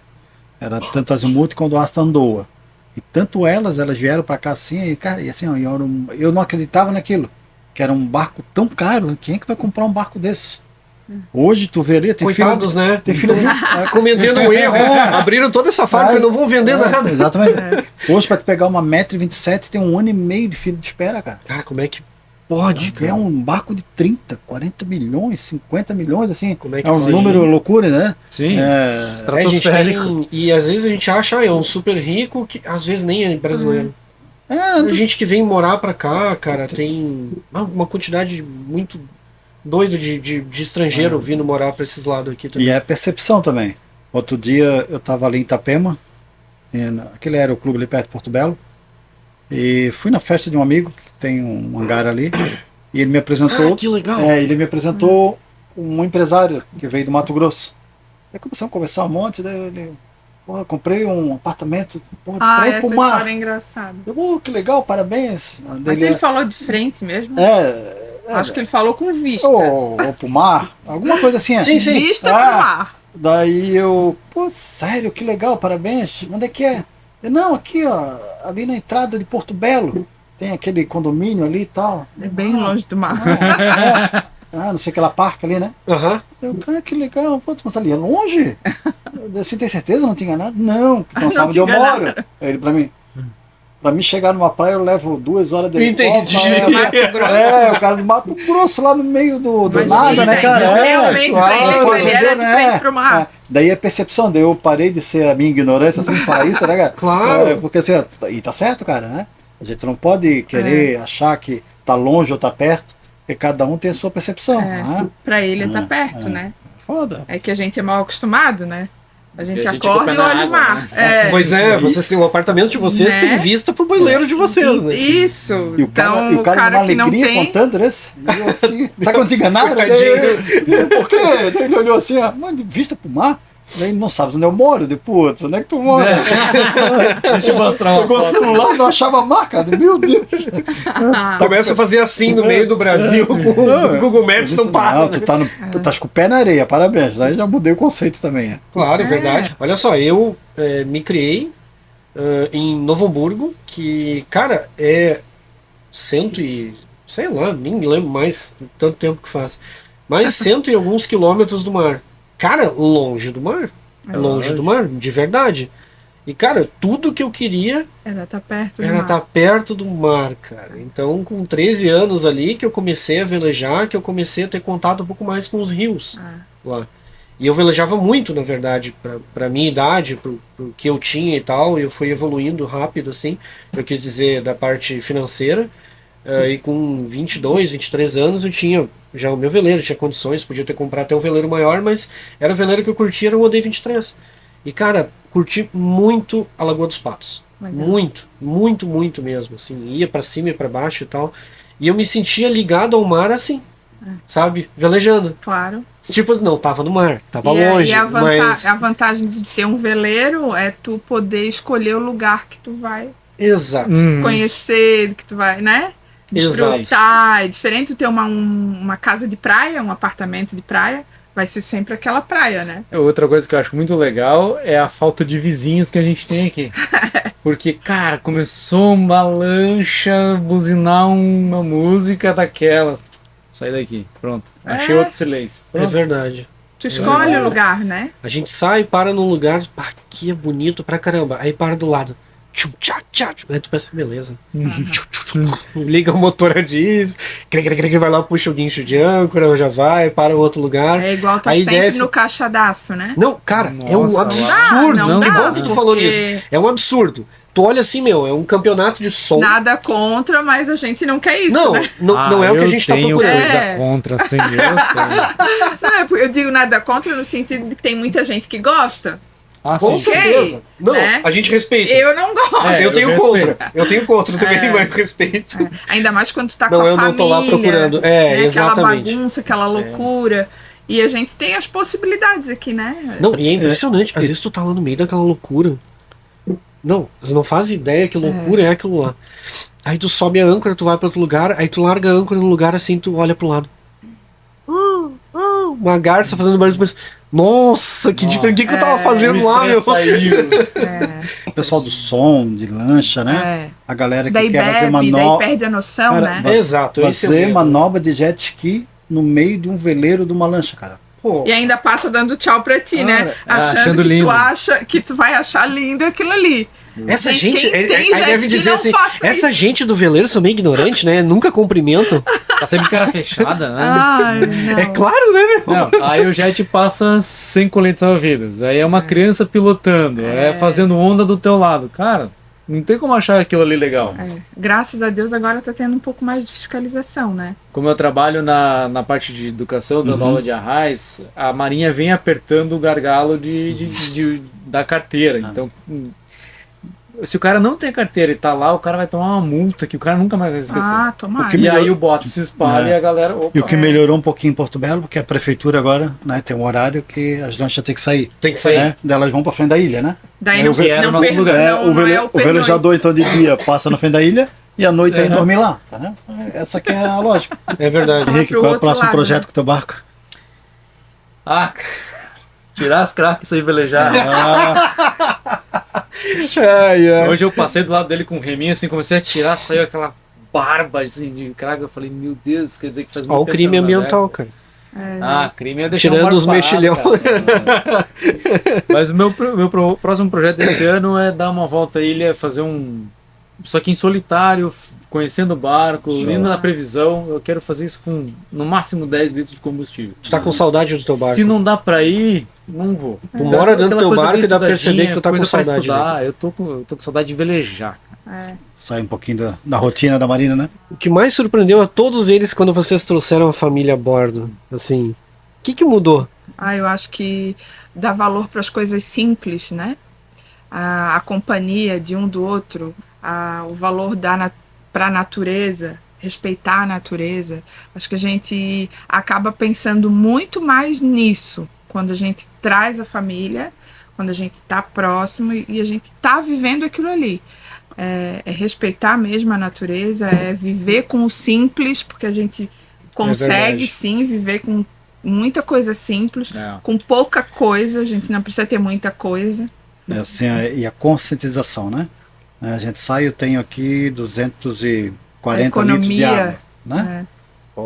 Era tanto a Azimuth quanto a Astandoa. E tanto elas vieram para cá assim, e cara, e assim, eu não acreditava naquilo, que era um barco tão caro. Quem é que vai comprar um barco desse? Hoje tu vê ali, tem coitados, filho, né? Tem filho cometendo um erro, abriram toda essa fábrica e não vão vender nada. Exatamente. Hoje para tu pegar uma 1,27 m tem 1 ano e meio de fila de espera, cara. Cara, como é que pode, cara? É um barco de 30, 40 milhões, 50 milhões, assim. Como é que um número loucura, né? Sim. Estratosférico. E às vezes a gente acha, é um super rico que às vezes nem é brasileiro. A gente que vem morar pra cá, cara, tem uma quantidade muito doido de estrangeiro vindo morar pra esses lados aqui também. E é percepção também. Outro dia eu tava ali em Itapema, aquele era o clube ali perto de Porto Belo, e fui na festa de um amigo que tem um hangar ali, e ele me apresentou. Que legal! Ele me apresentou um empresário que veio do Mato Grosso. Aí começamos a conversar um monte, daí ele, comprei um apartamento de frente pro mar. História é engraçada. Que legal, parabéns. Mas ele falou de frente mesmo? Acho que ele falou com vista. Ou pro mar, alguma coisa assim. Sim. Vista pro mar. Daí eu, sério, que legal, parabéns. Onde é que é? Não, aqui, ó, ali na entrada de Porto Belo, tem aquele condomínio ali e tal. É bem longe do mar. Não sei, aquela parque ali, né? Eu, cara, que legal, mas ali é longe? Você tem certeza? Não tinha nada? Não, porque não sabe onde eu moro. Aí ele pra mim chegar numa praia eu levo 2 horas de Entendi. O cara do Mato Grosso, lá no meio do nada, né, cara? Realmente, pra ele era de frente pro mar. Daí a percepção, daí eu parei de ser a minha ignorância, assim, falar isso, né, cara? Claro. Porque assim, e tá certo, cara, né? A gente não pode querer achar que tá longe ou tá perto, porque cada um tem a sua percepção. Né? Pra ele tá perto, né? Foda. É que a gente é mal acostumado, né? A gente a gente acorda e olha o mar. Né? Pois vocês têm um apartamento de vocês, tem vista pro banheiro de vocês, né? Isso. E o cara numa alegria contando, né? Assim, sabe quando te enganaram? Por quê? Daí ele olhou assim, vista pro mar? Daí não sabe onde eu moro, depois, onde é que tu mora? Deixa eu mostrar uma Pegou o celular e não achava a marca, meu Deus. Começa a fazer assim no meio do Brasil, com o Google Maps não para. Tu tá com o pé na areia, parabéns. Aí já mudei o conceito também. Claro, é verdade. Olha só, eu me criei em Novo Hamburgo, que, cara, sei lá, nem me lembro mais tanto tempo que faz, mas 100 e alguns quilômetros do mar. Cara, longe do mar. Longe do mar, de verdade. E, cara, tudo que eu queria era estar perto do mar, cara. Então, com 13 anos ali, que eu comecei a velejar, que eu comecei a ter contato um pouco mais com os rios lá. E eu velejava muito, na verdade, pra minha idade, pro que eu tinha e tal. E eu fui evoluindo rápido, assim. Eu quis dizer, da parte financeira. E com 22, 23 anos eu tinha já o meu veleiro, tinha condições, podia ter comprado até um veleiro maior, mas era o veleiro que eu curtia, era o Odeio 23. E, cara, curti muito a Lagoa dos Patos. Legal. Muito mesmo, assim. Ia pra cima e pra baixo e tal. E eu me sentia ligado ao mar assim, sabe? Velejando. Claro. Tipo, não, tava no mar, tava longe. E mas a vantagem de ter um veleiro é tu poder escolher o lugar que tu vai conhecer, que tu vai, né? Desfrutar. É diferente de ter uma casa de praia, um apartamento de praia, vai ser sempre aquela praia, né? Outra coisa que eu acho muito legal é a falta de vizinhos que a gente tem aqui. Porque, cara, começou uma lancha, buzinar uma música daquela. Sai daqui, pronto. Achei outro silêncio. Pronto. É verdade. Tu escolhe o lugar, né? A gente sai, para num lugar, aqui é bonito pra caramba. Aí para do lado. Aí tu pensa, beleza. Liga o motor a diesel, vai lá, puxa o guincho de âncora, já vai, para outro lugar. É igual tá aí sempre desce no caixadaço, né? Não, cara, é um absurdo. Que bom que tu falou nisso. É um absurdo. Tu olha assim, é um campeonato de som. Nada contra, mas a gente não quer isso, né? Não é o que a gente tá procurando. Eu tenho coisa contra, sim, eu tenho. Eu digo nada contra no sentido de que tem muita gente que gosta. Com sim. certeza. Não, né? a gente respeita. Eu não gosto. eu tenho eu contra. Eu tenho contra também, mas eu respeito. Ainda mais quando tu tá Não, com a eu família. não tô lá procurando. Né? Exatamente. Aquela bagunça, aquela loucura. E a gente tem as possibilidades aqui, né? Não, e é impressionante. Às vezes tu tá lá no meio daquela loucura. Não, você não faz ideia que loucura é aquilo lá. Aí tu sobe a âncora, tu vai pra outro lugar, aí tu larga a âncora no lugar assim, tu olha pro lado. Uma garça fazendo barulho, mas nossa, que diferente. O que eu tava fazendo lá, meu? O pessoal do som, de lancha, né? A galera que daí quer fazer daí manobra. perde a noção, né? Exato, esse é o Fazer medo. manobra de jet ski no meio de um veleiro de uma lancha, cara. Pô, E ainda passa dando tchau pra ti, né? achando Achando que lindo. tu acha que tu vai achar lindo aquilo ali. Essa Gente, gente, quem tem aí jet deve ski dizer não assim, faça essa isso. gente do veleiro são meio ignorantes, né? Nunca cumprimentam. Tá sempre cara fechada, né? Ai, não. É claro, né, meu? Não, aí o jet passa sem colete salva-vidas. Aí é uma criança pilotando, é fazendo onda do teu lado. Cara, não tem como achar aquilo ali legal. Graças a Deus agora tá tendo um pouco mais de fiscalização, né? Como eu trabalho na parte de educação, dando aula de arrais, a Marinha vem apertando o gargalo da carteira. Então, se o cara não tem carteira e tá lá, o cara vai tomar uma multa que o cara nunca mais vai esquecer. Ah, tomara. Porque E melhor- aí o boto se espalha e a galera... Opa, E o que melhorou um pouquinho em Porto Belo, porque a prefeitura agora, né, tem um horário que as lanchas têm que sair. Tem que sair. Né? Daí elas vão pra frente da ilha, né? Daí É, não, o ve- era o não, nosso lugar. não, o, não é o o velejador, então, de dia passa na frente da ilha e à noite aí dorme lá, tá, né? Essa que é a lógica. É verdade. Lá Henrique, pro qual é o outro próximo lado, projeto né? com o teu barco? tirar as craques e velejar. Hoje eu passei do lado dele com um reminho, assim, comecei a tirar, saiu aquela barba assim, de craque. Eu falei, meu Deus, quer dizer que faz muito Ó, o tempo crime que eu não ambiental, navego. cara. Crime é deixar Tirando um os barco mexilhão. parado, cara. Mas o meu próximo projeto desse ano é dar uma volta à ilha, fazer só que em solitário, conhecendo o barco, indo na previsão. Eu quero fazer isso com no máximo 10 litros de combustível. Tu tá com saudade do teu barco. Se não dá pra ir, não vou. Tu mora dentro do Aquela teu coisa barco bem e dá pra perceber que tu tá com coisa pra saudade, estudar. Eu tô com saudade de velejar. Sai um pouquinho da rotina da Marina, né? O que mais surpreendeu a todos eles quando vocês trouxeram a família a bordo? Assim, o que mudou? Eu acho que dá valor para as coisas simples, né? A companhia de um do outro, o valor para a natureza, respeitar a natureza. Acho que a gente acaba pensando muito mais nisso quando a gente traz a família, quando a gente está próximo e a gente está vivendo aquilo ali. É respeitar mesmo a natureza, é viver com o simples, porque a gente consegue sim viver com muita coisa simples, com pouca coisa, a gente não precisa ter muita coisa. É assim, e a conscientização, né? A gente sai, eu tenho aqui 240 litros de água, né?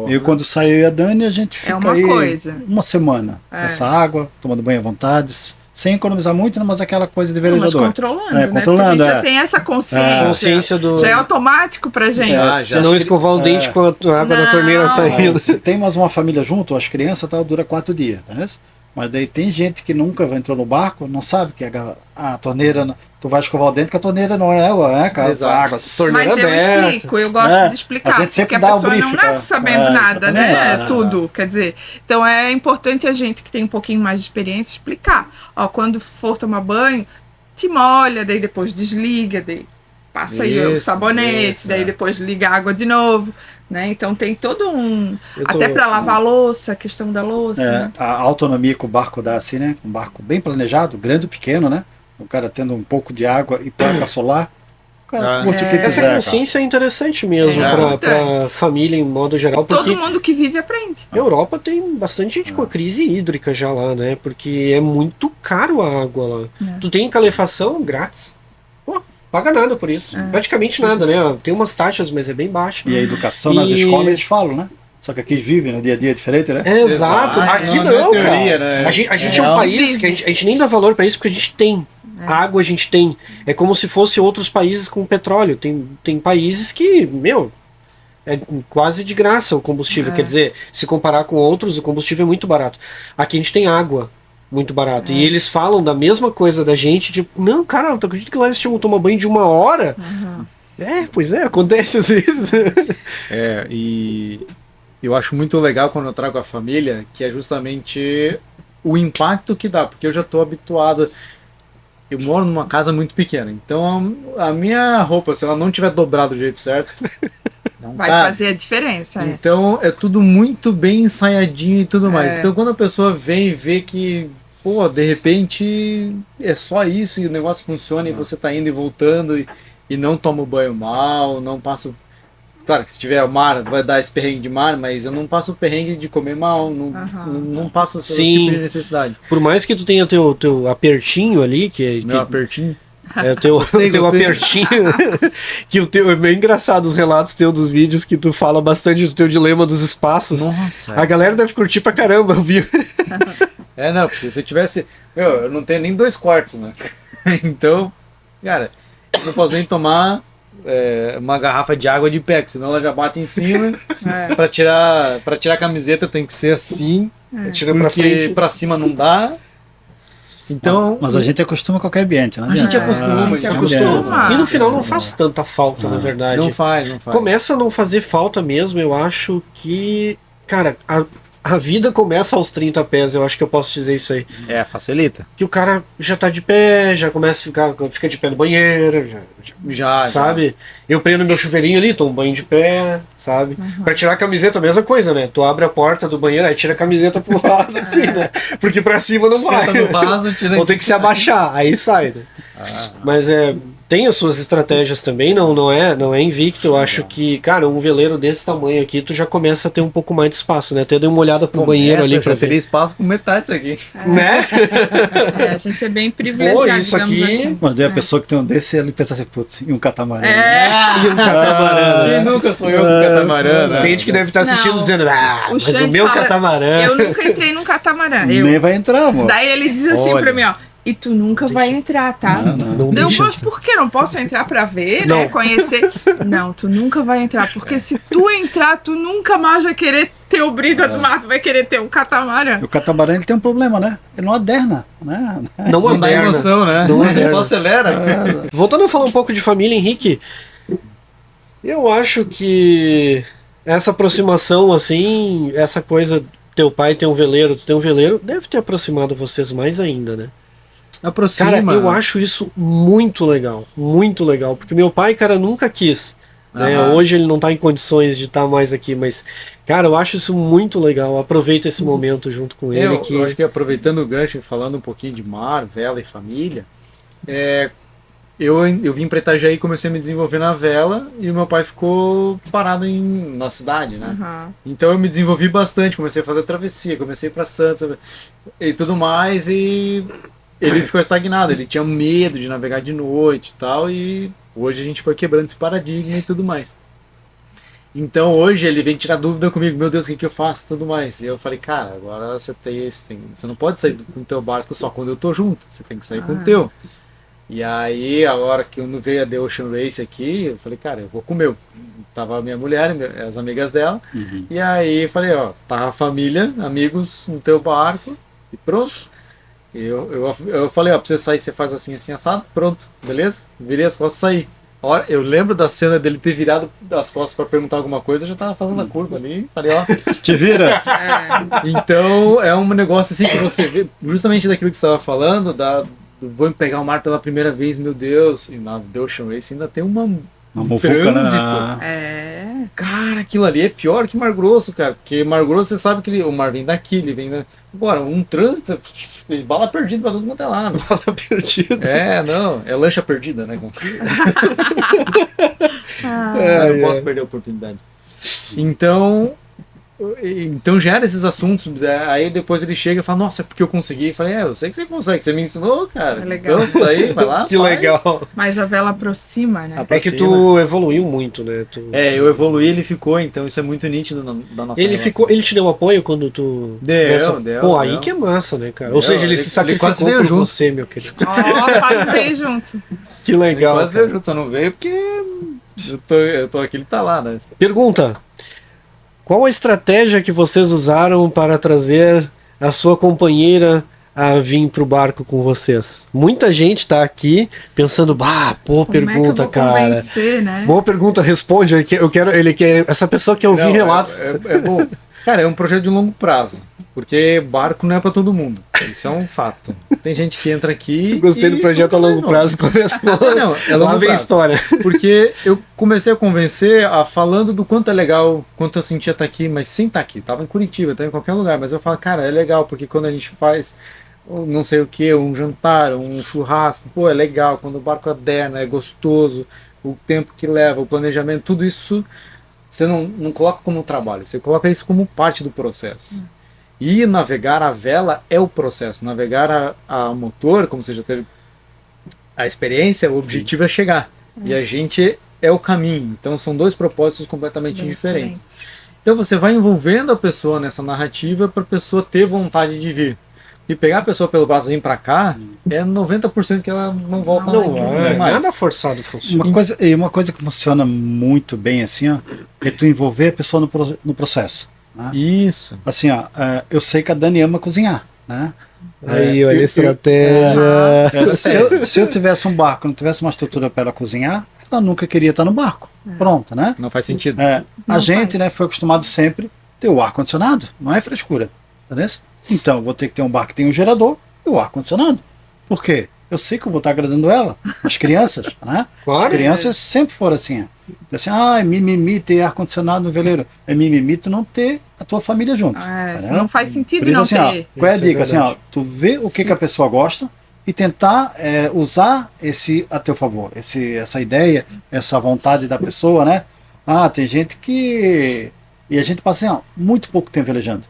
Eu quando saio eu e a Dani, a gente fica uma aí coisa. uma semana nessa água, tomando banho à vontade, sem economizar muito, mas aquela coisa de velejador. Mas controlando, né? Porque a gente já tem essa consciência. Consciência do... Já é automático pra gente. Se não escovar o dente com a água da torneira saindo. Se tem mais uma família junto, as crianças, dura 4 dias, entendeu? Mas daí tem gente que nunca entrou no barco, não sabe que a torneira, tu vai escovar o dente, que a torneira não é água, né? A água, torneira Mas eu aberta. explico, eu gosto de explicar, a gente sempre porque a dá o pessoa brief, não nasce sabendo nada, né? Tudo, quer dizer. Então é importante a gente que tem um pouquinho mais de experiência explicar. Ó, quando for tomar banho, te molha, daí depois desliga, daí passa aí o sabonete, daí depois liga a água de novo. Né? Então tem todo até para lavar a louça, a questão da louça. Né? A autonomia que o barco dá assim, né? Um barco bem planejado, grande ou pequeno, né? O cara tendo um pouco de água e placa solar, o cara curte o que Essa quiser. consciência é interessante mesmo para família em modo geral. Todo porque mundo que vive aprende. A Europa tem bastante gente com a crise hídrica já lá, né? Porque é muito caro a água lá. Tu tem calefação grátis. Paga nada por isso. Praticamente nada, né? Tem umas taxas, mas é bem baixa. E a educação nas escolas eles falam, né? Só que aqui vivem no dia a dia diferente, né? Exato. Aqui não, cara. Né? A gente é um país que a gente nem dá valor para isso porque a gente tem. Água a gente tem. É como se fosse outros países com petróleo. Tem países que, é quase de graça o combustível. Quer dizer, se comparar com outros, o combustível é muito barato. Aqui a gente tem água. Muito barato. E eles falam da mesma coisa da gente, tipo, não, cara, tu acredita que lá eles tinham que tomar banho de 1 hora? Pois é, acontece às vezes. E eu acho muito legal quando eu trago a família, que é justamente o impacto que dá, porque eu já estou habituado. eu moro numa casa muito pequena, então a minha roupa, se ela não tiver dobrado do jeito certo, não vai cabe. fazer a diferença. Então é tudo muito bem ensaiadinho e tudo mais. Então quando a pessoa vem e vê que, pô, de repente é só isso e o negócio funciona e você tá indo e voltando e não toma o banho mal, não passa. Claro que se tiver o mar, vai dar esse perrengue de mar, mas eu não passo o perrengue de comer mal, não passo esse tipo de necessidade. Por mais que tu tenha teu apertinho ali, Meu apertinho? É o teu apertinho. Que o teu, é bem engraçado os relatos teus dos vídeos que tu fala bastante do teu dilema dos espaços. Nossa. A galera deve curtir pra caramba, viu? Não, porque se eu tivesse. Eu não tenho nem 2 quartos, né? Então, cara, eu não posso nem tomar uma garrafa de água de pé, senão ela já bate em cima. Pra tirar a camiseta tem que ser assim. Tira pra frente. Pra cima não dá. Então, mas a gente acostuma a qualquer ambiente, né? A gente acostuma. E no final não faz tanta falta, na verdade. Não faz. Começa a não fazer falta mesmo, eu acho que... Cara, a vida começa aos 30 pés, eu acho que eu posso dizer isso aí. Facilita. Que o cara já tá de pé, já começa a fica de pé no banheiro, já sabe? Eu prendo meu chuveirinho ali, tomo banho de pé, sabe? Pra tirar a camiseta, a mesma coisa, né? Tu abre a porta do banheiro, aí tira a camiseta pro lado, assim, né? Porque pra cima não vai. Senta no vaso, tira. Ou tem que se abaixar, aí sai, né? Mas tem as suas estratégias também, não é invicto. Eu acho que, cara, um veleiro desse tamanho aqui, tu já começa a ter um pouco mais de espaço, né? Até dei uma olhada pro banheiro ali pra ter espaço com metade disso aqui. Né? A gente é bem privilegiado. Pô, isso aqui... Assim. Mas daí a pessoa que tem um desse, ele pensa assim, putz, e um catamarã. E um catamarã. Quem nunca sonhou com catamarã, né? Tem gente que deve estar assistindo dizendo, mas o meu catamarã... Eu nunca entrei num catamarã. Nem vai entrar, amor. Daí ele diz assim pra mim, ó, e tu nunca vai entrar, tá? Não Eu deixa. gosto, por que? Não posso entrar pra ver, Não. né? Conhecer. Não, tu nunca vai entrar, porque se tu entrar, tu nunca mais vai querer ter o brisa do mar, tu vai querer ter um catamarã. O catamarã, ele tem um problema, né? Ele não aderna, né? Não dá emoção, né? Ele só acelera. Voltando a falar um pouco de família, Henrique, eu acho que essa aproximação, assim, essa coisa, teu pai tem um veleiro, tu tem um veleiro, deve ter aproximado vocês mais ainda, né? Aproxima. Cara, eu acho isso muito legal, porque meu pai, cara, nunca quis, né? Hoje ele não tá em condições de estar mais aqui, mas, cara, eu acho isso muito legal, aproveita esse momento junto com ele. Eu acho que aproveitando o gancho e falando um pouquinho de mar, vela e família, eu vim para Itajaí e comecei a me desenvolver na vela e o meu pai ficou parado na cidade, né? Então eu me desenvolvi bastante, comecei a fazer travessia, comecei para Santos e tudo mais, e ele ficou estagnado, ele tinha medo de navegar de noite e tal, e hoje a gente foi quebrando esse paradigma e tudo mais. Então hoje ele vem tirar dúvida comigo, meu Deus, o que eu faço e tudo mais. E eu falei, cara, agora você não pode sair com o teu barco só quando eu tô junto, você tem que sair com o teu. E aí, a hora que eu veio a The Ocean Race aqui, eu falei, cara, eu vou com o meu. Tava a minha mulher, as amigas dela, e aí falei, ó, tava a família, amigos no teu barco, e pronto. Eu falei, ó, pra você sair, você faz assim, assim, assado, pronto, beleza? Virei as costas e saí. Eu lembro da cena dele ter virado as costas pra perguntar alguma coisa, eu já tava fazendo a curva ali, falei, ó, te vira! Então, é um negócio assim que você vê, justamente daquilo que você estava falando, vou pegar o mar pela primeira vez, meu Deus, e na The Ocean Race ainda tem um trânsito. Cara, aquilo ali é pior que Mar Grosso, cara, porque Mar Grosso você sabe que o mar vem daqui, ele vem agora, um trânsito, bala perdida pra todo mundo é lá. Bala perdida. É lancha perdida, né? Eu não posso perder a oportunidade. Então gera esses assuntos, aí depois ele chega e fala, nossa, é porque eu consegui. Eu falei, eu sei que você consegue, você me ensinou, cara. É legal. Então isso daí, vai lá, que faz. Legal. Mas a vela aproxima, né? É que tu evoluiu muito, né? Eu evoluí, ele ficou, então isso é muito nítido da nossa relação. Ele te deu apoio quando tu... Deu. Pô, aí que é massa, né, cara? Ou seja, ele se sacrificou por junto. você, meu querido. Quase veio junto. Que legal, ele quase veio junto, só não veio porque eu tô aqui, ele tá lá, né? Pergunta: qual a estratégia que vocês usaram para trazer a sua companheira a vir pro barco com vocês? Muita gente tá aqui pensando, boa pergunta, cara. Convencer, né? Boa pergunta, responde. Essa pessoa quer ouvir relatos. É bom. Cara, é um projeto de longo prazo. Porque barco não é para todo mundo. Isso é um fato. Tem gente que entra aqui. Gostei do projeto a longo prazo. Começou. Não, é Lá vem a história. Porque eu comecei a convencer falando do quanto é legal, quanto eu sentia estar aqui, mas sem estar aqui. Tava em Curitiba, tava em qualquer lugar. Mas eu falo, cara, é legal, porque quando a gente faz não sei o que, um jantar, um churrasco, pô, é legal. Quando o barco aderna, é gostoso. O tempo que leva, o planejamento, tudo isso você não coloca como trabalho. Você coloca isso como parte do processo. E navegar a vela é o processo. Navegar a motor, como você já teve a experiência, o objetivo é chegar. E a gente é o caminho. Então são dois propósitos completamente diferentes. Então você vai envolvendo a pessoa nessa narrativa para a pessoa ter vontade de vir. E pegar a pessoa pelo braço e vir para cá, é 90% que ela não volta mais. Nada forçado funciona. Uma coisa que funciona muito bem assim, ó, é tu envolver a pessoa no processo. Né? Isso. Assim, ó, eu sei que a Dani ama cozinhar, né? Aí, olha a estratégia. Se eu tivesse um barco, não tivesse uma estrutura para ela cozinhar, ela nunca queria estar no barco. Pronto, né? Não faz sentido. A gente, né, foi acostumado sempre a ter o ar-condicionado, não é frescura, entendeu? Então, eu vou ter que ter um barco que tem um gerador e o ar-condicionado. Por quê? Eu sei que eu vou estar agradando ela, as crianças, né? Claro. As crianças sempre foram assim. Assim, é mimimi ter ar-condicionado no veleiro. É mimimi tu não ter a tua família junto. Não faz sentido por isso, não assim, ter. Qual é a Isso dica? é Assim, tu vê o que a pessoa gosta e tentar usar esse a teu favor. Essa ideia, essa vontade da pessoa, né? Tem gente que... E a gente passa assim, muito pouco tempo velejando.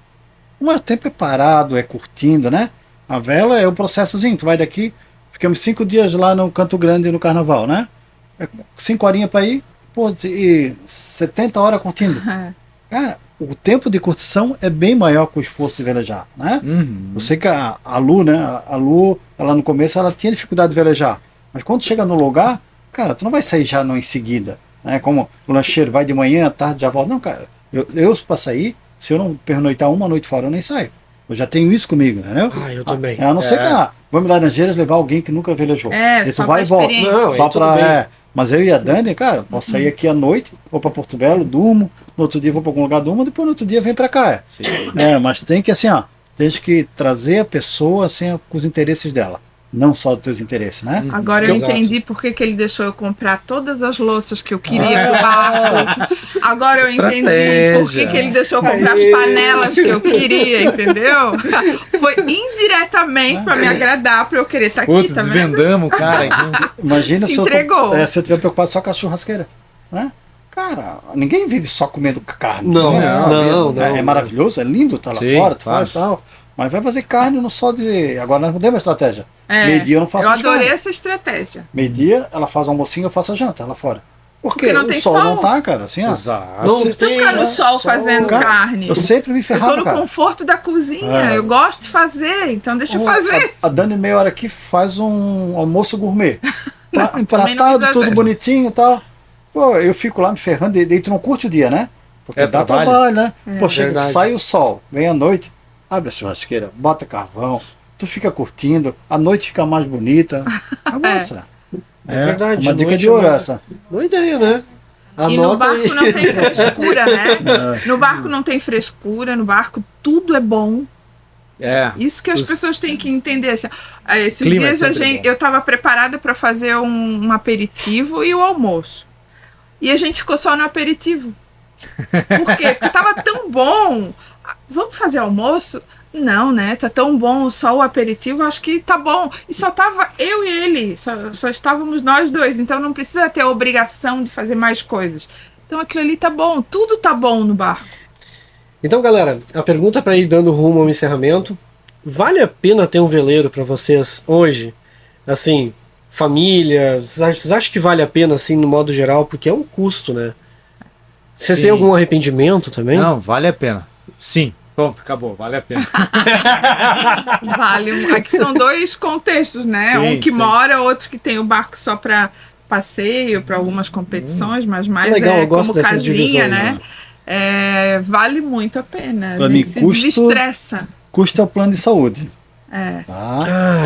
O tempo é parado, é curtindo, né? A vela é o processozinho. Tu vai daqui, ficamos 5 dias lá no Canto Grande no Carnaval, né? 5 horinhas para ir, pô, e 70 horas curtindo. Cara, o tempo de curtição é bem maior que o esforço de velejar, né? Eu sei que a Lu, né? A Lu, ela no começo, ela tinha dificuldade de velejar. Mas quando chega no lugar, cara, tu não vai sair já em seguida. Né? Como o lancheiro vai de manhã, à tarde, já volta. Não, cara, eu para sair, se eu não pernoitar uma noite fora, eu nem saio. Eu já tenho isso comigo, entendeu? Eu também. A não ser que vamos em Laranjeiras levar alguém que nunca velejou. E tu vai e volta. Não, só pra, mas eu e a Dani, cara, posso sair aqui à noite, vou pra Porto Belo, durmo, no outro dia vou pra algum lugar, durmo, depois no outro dia vem pra cá. Sim. Mas tem que assim, tem que trazer a pessoa assim, com os interesses dela. Não só dos teus interesses, né? Agora eu entendi por que ele deixou eu comprar todas as louças que eu queria pro barco. Agora eu entendi por que ele deixou eu comprar as panelas que eu queria, entendeu? Foi indiretamente para me agradar, para eu querer estar aqui, tá vendo? Desvendamos, cara. Imagina se entregou. Se eu estiver preocupado só com a churrasqueira, né? Cara, ninguém vive só comendo carne. Não. É maravilhoso, é lindo, tá lá fora, tu faz tal. Mas vai fazer carne no sol de... Agora nós mudamos a estratégia. Meio-dia eu não faço mais carne. Eu adorei essa estratégia. Meio-dia ela faz almocinho, eu faço a janta lá fora. Porque não o tem sol não tá, cara, assim, ó. Exato. Não precisa ficar no sol fazendo carne. Eu sempre me ferrava, eu tô no conforto da cozinha, eu gosto de fazer, então deixa eu fazer. A Dani meia hora aqui faz um almoço gourmet. Empratado, tudo bonitinho e tal. Pô, eu fico lá me ferrando, e daí tu não curte o dia, né? Porque dá trabalho, né? Pô, chega, sai o sol, vem a noite, abre a churrasqueira, bota carvão, tu fica curtindo, a noite fica mais bonita. Nossa. É verdade. Uma dica de ouro essa. Boa ideia, né? E no barco não tem frescura, né? No barco não tem frescura, no barco tudo é bom. Isso que as pessoas têm que entender. Assim, esses dias eu estava preparada para fazer um aperitivo e o almoço. E a gente ficou só no aperitivo. Por quê? Porque tava tão bom. Vamos fazer almoço? Não, né? Tá tão bom só o aperitivo, acho que tá bom. E só tava eu e ele, só estávamos nós dois, então não precisa ter a obrigação de fazer mais coisas. Então aquilo ali tá bom, tudo tá bom no barco. Então, galera, a pergunta para ir dando rumo ao encerramento: vale a pena ter um veleiro para vocês hoje? Assim, família, vocês acham que vale a pena, assim, no modo geral? Porque é um custo, né? Vocês têm algum arrependimento também? Não, vale a pena. Sim. Pronto, acabou, vale a pena. Vale. Aqui são dois contextos, né? Sim, um que mora, outro que tem o barco só para passeio, para algumas competições, mas mais legal, eu gosto como dessas casinha, divisões, né? Vale muito a pena. Pra mim, se desestressa. Custa o plano de saúde.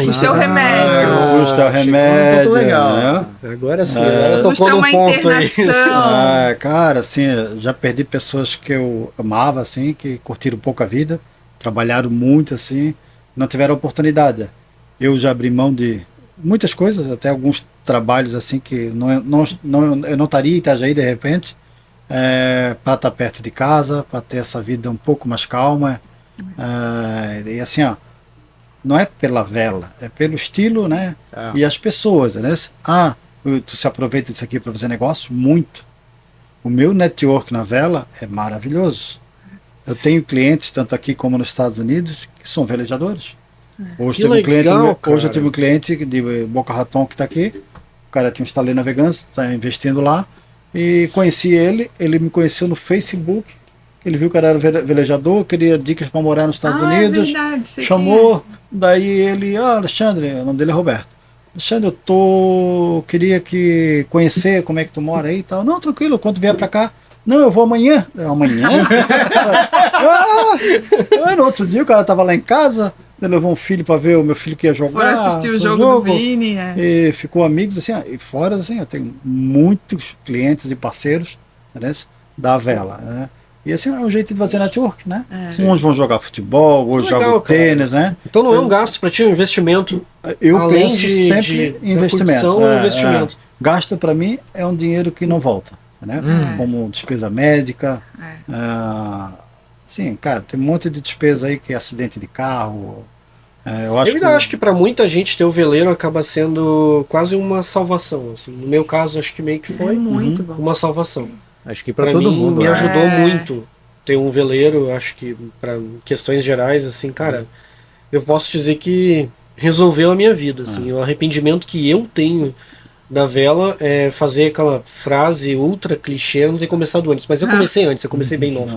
Custa o remédio. Custa o remédio. Muito legal. Né? Agora sim, agora custa tocou uma no ponto aí. internação. Cara, assim, já perdi pessoas que eu amava, assim, que curtiram pouco a vida trabalharam muito assim, não tiveram oportunidade. Eu já abri mão de muitas coisas, até alguns trabalhos assim que eu não estaria em Itajaí de repente, para estar perto de casa, para ter essa vida um pouco mais calma. E assim, ó, não é pela vela, é pelo estilo, né? E as pessoas, né? Tu se aproveita disso aqui para fazer negócio? Muito. O meu network na vela é maravilhoso. Eu tenho clientes, tanto aqui como nos Estados Unidos, que são velejadores. Hoje eu tive um cliente de Boca Raton que está aqui. O cara tinha um estaleiro navegante, está investindo lá. E conheci ele me conheceu no Facebook. Ele viu que eu era velejador, queria dicas para morar nos Estados Unidos. É verdade, chamou, daí ele, Alexandre, o nome dele é Roberto. Alexandre, queria conhecer como é que tu mora aí e tal. Não, tranquilo, quando vier para cá. Não, eu vou amanhã. Amanhã? No outro dia o cara tava lá em casa, ele levou um filho para ver o meu filho que ia jogar. Foram assistir o jogo do Vini. E ficou amigos, assim, e fora, assim, eu tenho muitos clientes e parceiros, né, da vela, né? E assim é um jeito de fazer network, né? Uns vão jogar futebol, outros jogam tênis, né? Então não é um gasto para ti, é um investimento. Eu penso sempre em investimento. Investimento. Gasto para mim é um dinheiro que não volta, né? Como despesa médica. Sim, cara, tem um monte de despesa aí que é acidente de carro. Eu acho que para muita gente ter o veleiro acaba sendo quase uma salvação. Assim. No meu caso, acho que meio que foi muito bom. Uma salvação. Acho que para todo mundo me ajudou muito ter um veleiro. Acho que para questões gerais, assim, cara, eu posso dizer que resolveu a minha vida. Assim, o arrependimento que eu tenho da vela é fazer aquela frase ultra clichê, não ter começado antes. Mas eu comecei antes, eu comecei bem novo.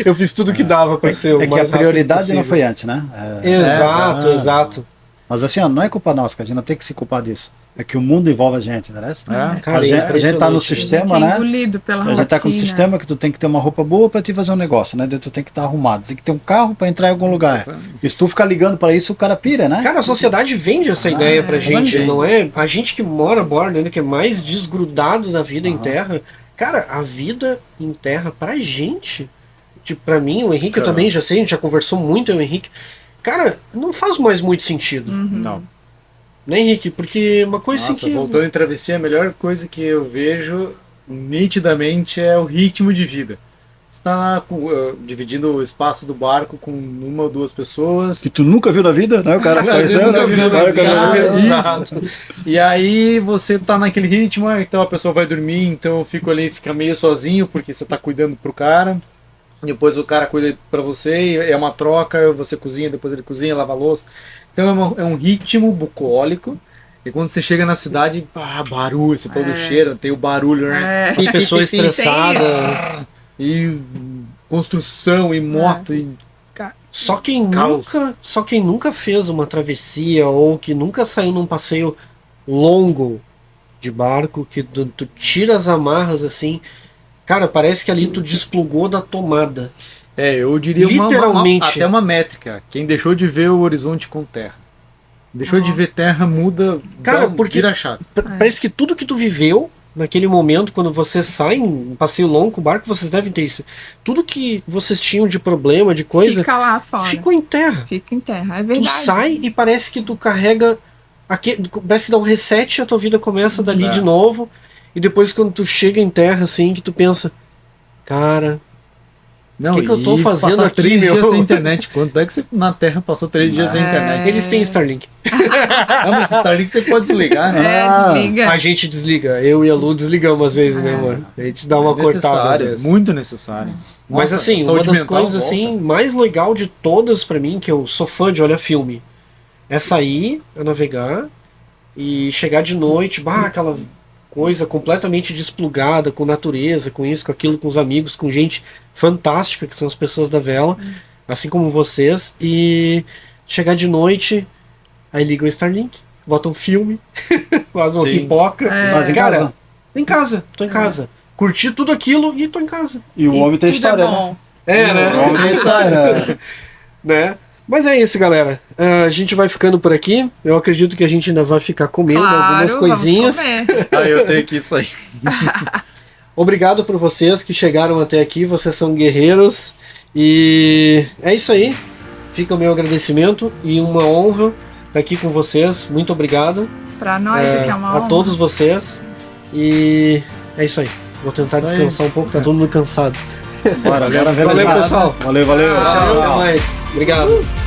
Eu fiz tudo que dava para ser o mais que a prioridade não foi antes, né? Exato. Mas assim, não é culpa nossa, que a gente não tem que se culpar disso. É que o mundo envolve a gente, né? Cara, a gente tá no sistema, né? Pela a gente tá com o sistema que tu tem que ter uma roupa boa para te fazer um negócio, né? Tu tem que estar arrumado, tem que ter um carro para entrar em algum lugar. E se tu ficar ligando para isso, o cara pira, né? Cara, a sociedade vende essa ideia pra gente, não é? A gente que mora a bordo, ainda que é mais desgrudado da vida em terra. Cara, a vida em terra pra gente, tipo, pra mim, o Henrique, eu também já sei, a gente já conversou muito, eu e o Henrique. Cara, não faz mais muito sentido. Não. Né, Henrique? Porque uma coisa assim que... voltando em travessia, a melhor coisa que eu vejo nitidamente é o ritmo de vida. Você está lá dividindo o espaço do barco com uma ou duas pessoas. Que tu nunca viu na vida, né? O cara se conheceu, né? Exato. E aí você tá naquele ritmo, então a pessoa vai dormir, então eu fico ali, fica meio sozinho, porque você tá cuidando pro cara. Depois o cara cuida pra você, é uma troca, você cozinha, depois ele cozinha, lava a louça. Então é um ritmo bucólico. E quando você chega na cidade, barulho, você falou do cheiro, tem o barulho, né? As pessoas estressadas. E construção, e moto, e... Só quem nunca fez uma travessia ou que nunca saiu num passeio longo de barco, que tu tira as amarras assim, cara, parece que ali tu desplugou da tomada. Eu diria literalmente até uma métrica. Quem deixou de ver o horizonte com terra. Deixou de ver terra, muda, porque vira a chave. Parece que tudo que tu viveu naquele momento, quando você sai em um passeio longo com o barco, vocês devem ter isso. Tudo que vocês tinham de problema, de coisa, fica lá fora. Ficou em terra. Fica em terra, é verdade. Tu sai e parece que tu carrega... Parece que dá um reset e a tua vida começa dali de novo. E depois quando tu chega em terra, assim, que tu pensa... Cara... Não, o que eu tô fazendo aqui, 3 dias sem internet? Quanto é que você na Terra passou 3 dias sem internet? Eles têm Starlink. Mas Starlink você pode desligar, né? Desliga. A gente desliga. Eu e a Lu desligamos às vezes, né, mano? A gente dá uma cortada às vezes. Muito necessário. Mas assim, uma das coisas assim, mais legal de todas pra mim, que eu sou fã de olhar filme, é sair, navegar e chegar de noite, aquela coisa completamente desplugada com natureza, com isso, com aquilo, com os amigos, com gente fantástica, que são as pessoas da vela, assim como vocês, e chegar de noite, aí liga o Starlink, bota um filme, faz uma pipoca, mas em casa, tô em casa. Curti tudo aquilo e tô em casa. E o homem tem história, né? Né? O homem tem história. Né? Mas é isso, galera. A gente vai ficando por aqui. Eu acredito que a gente ainda vai ficar comendo algumas coisinhas. Eu tenho que isso aí. Obrigado por vocês que chegaram até aqui. Vocês são guerreiros. E é isso aí. Fica o meu agradecimento e uma honra estar aqui com vocês. Muito obrigado. Pra nós aqui é uma honra. A todos vocês. E é isso aí. Vou tentar descansar um pouco, tá todo mundo cansado. Bora, Valeu, pessoal. Valeu. Tchau. Até mais. Obrigado.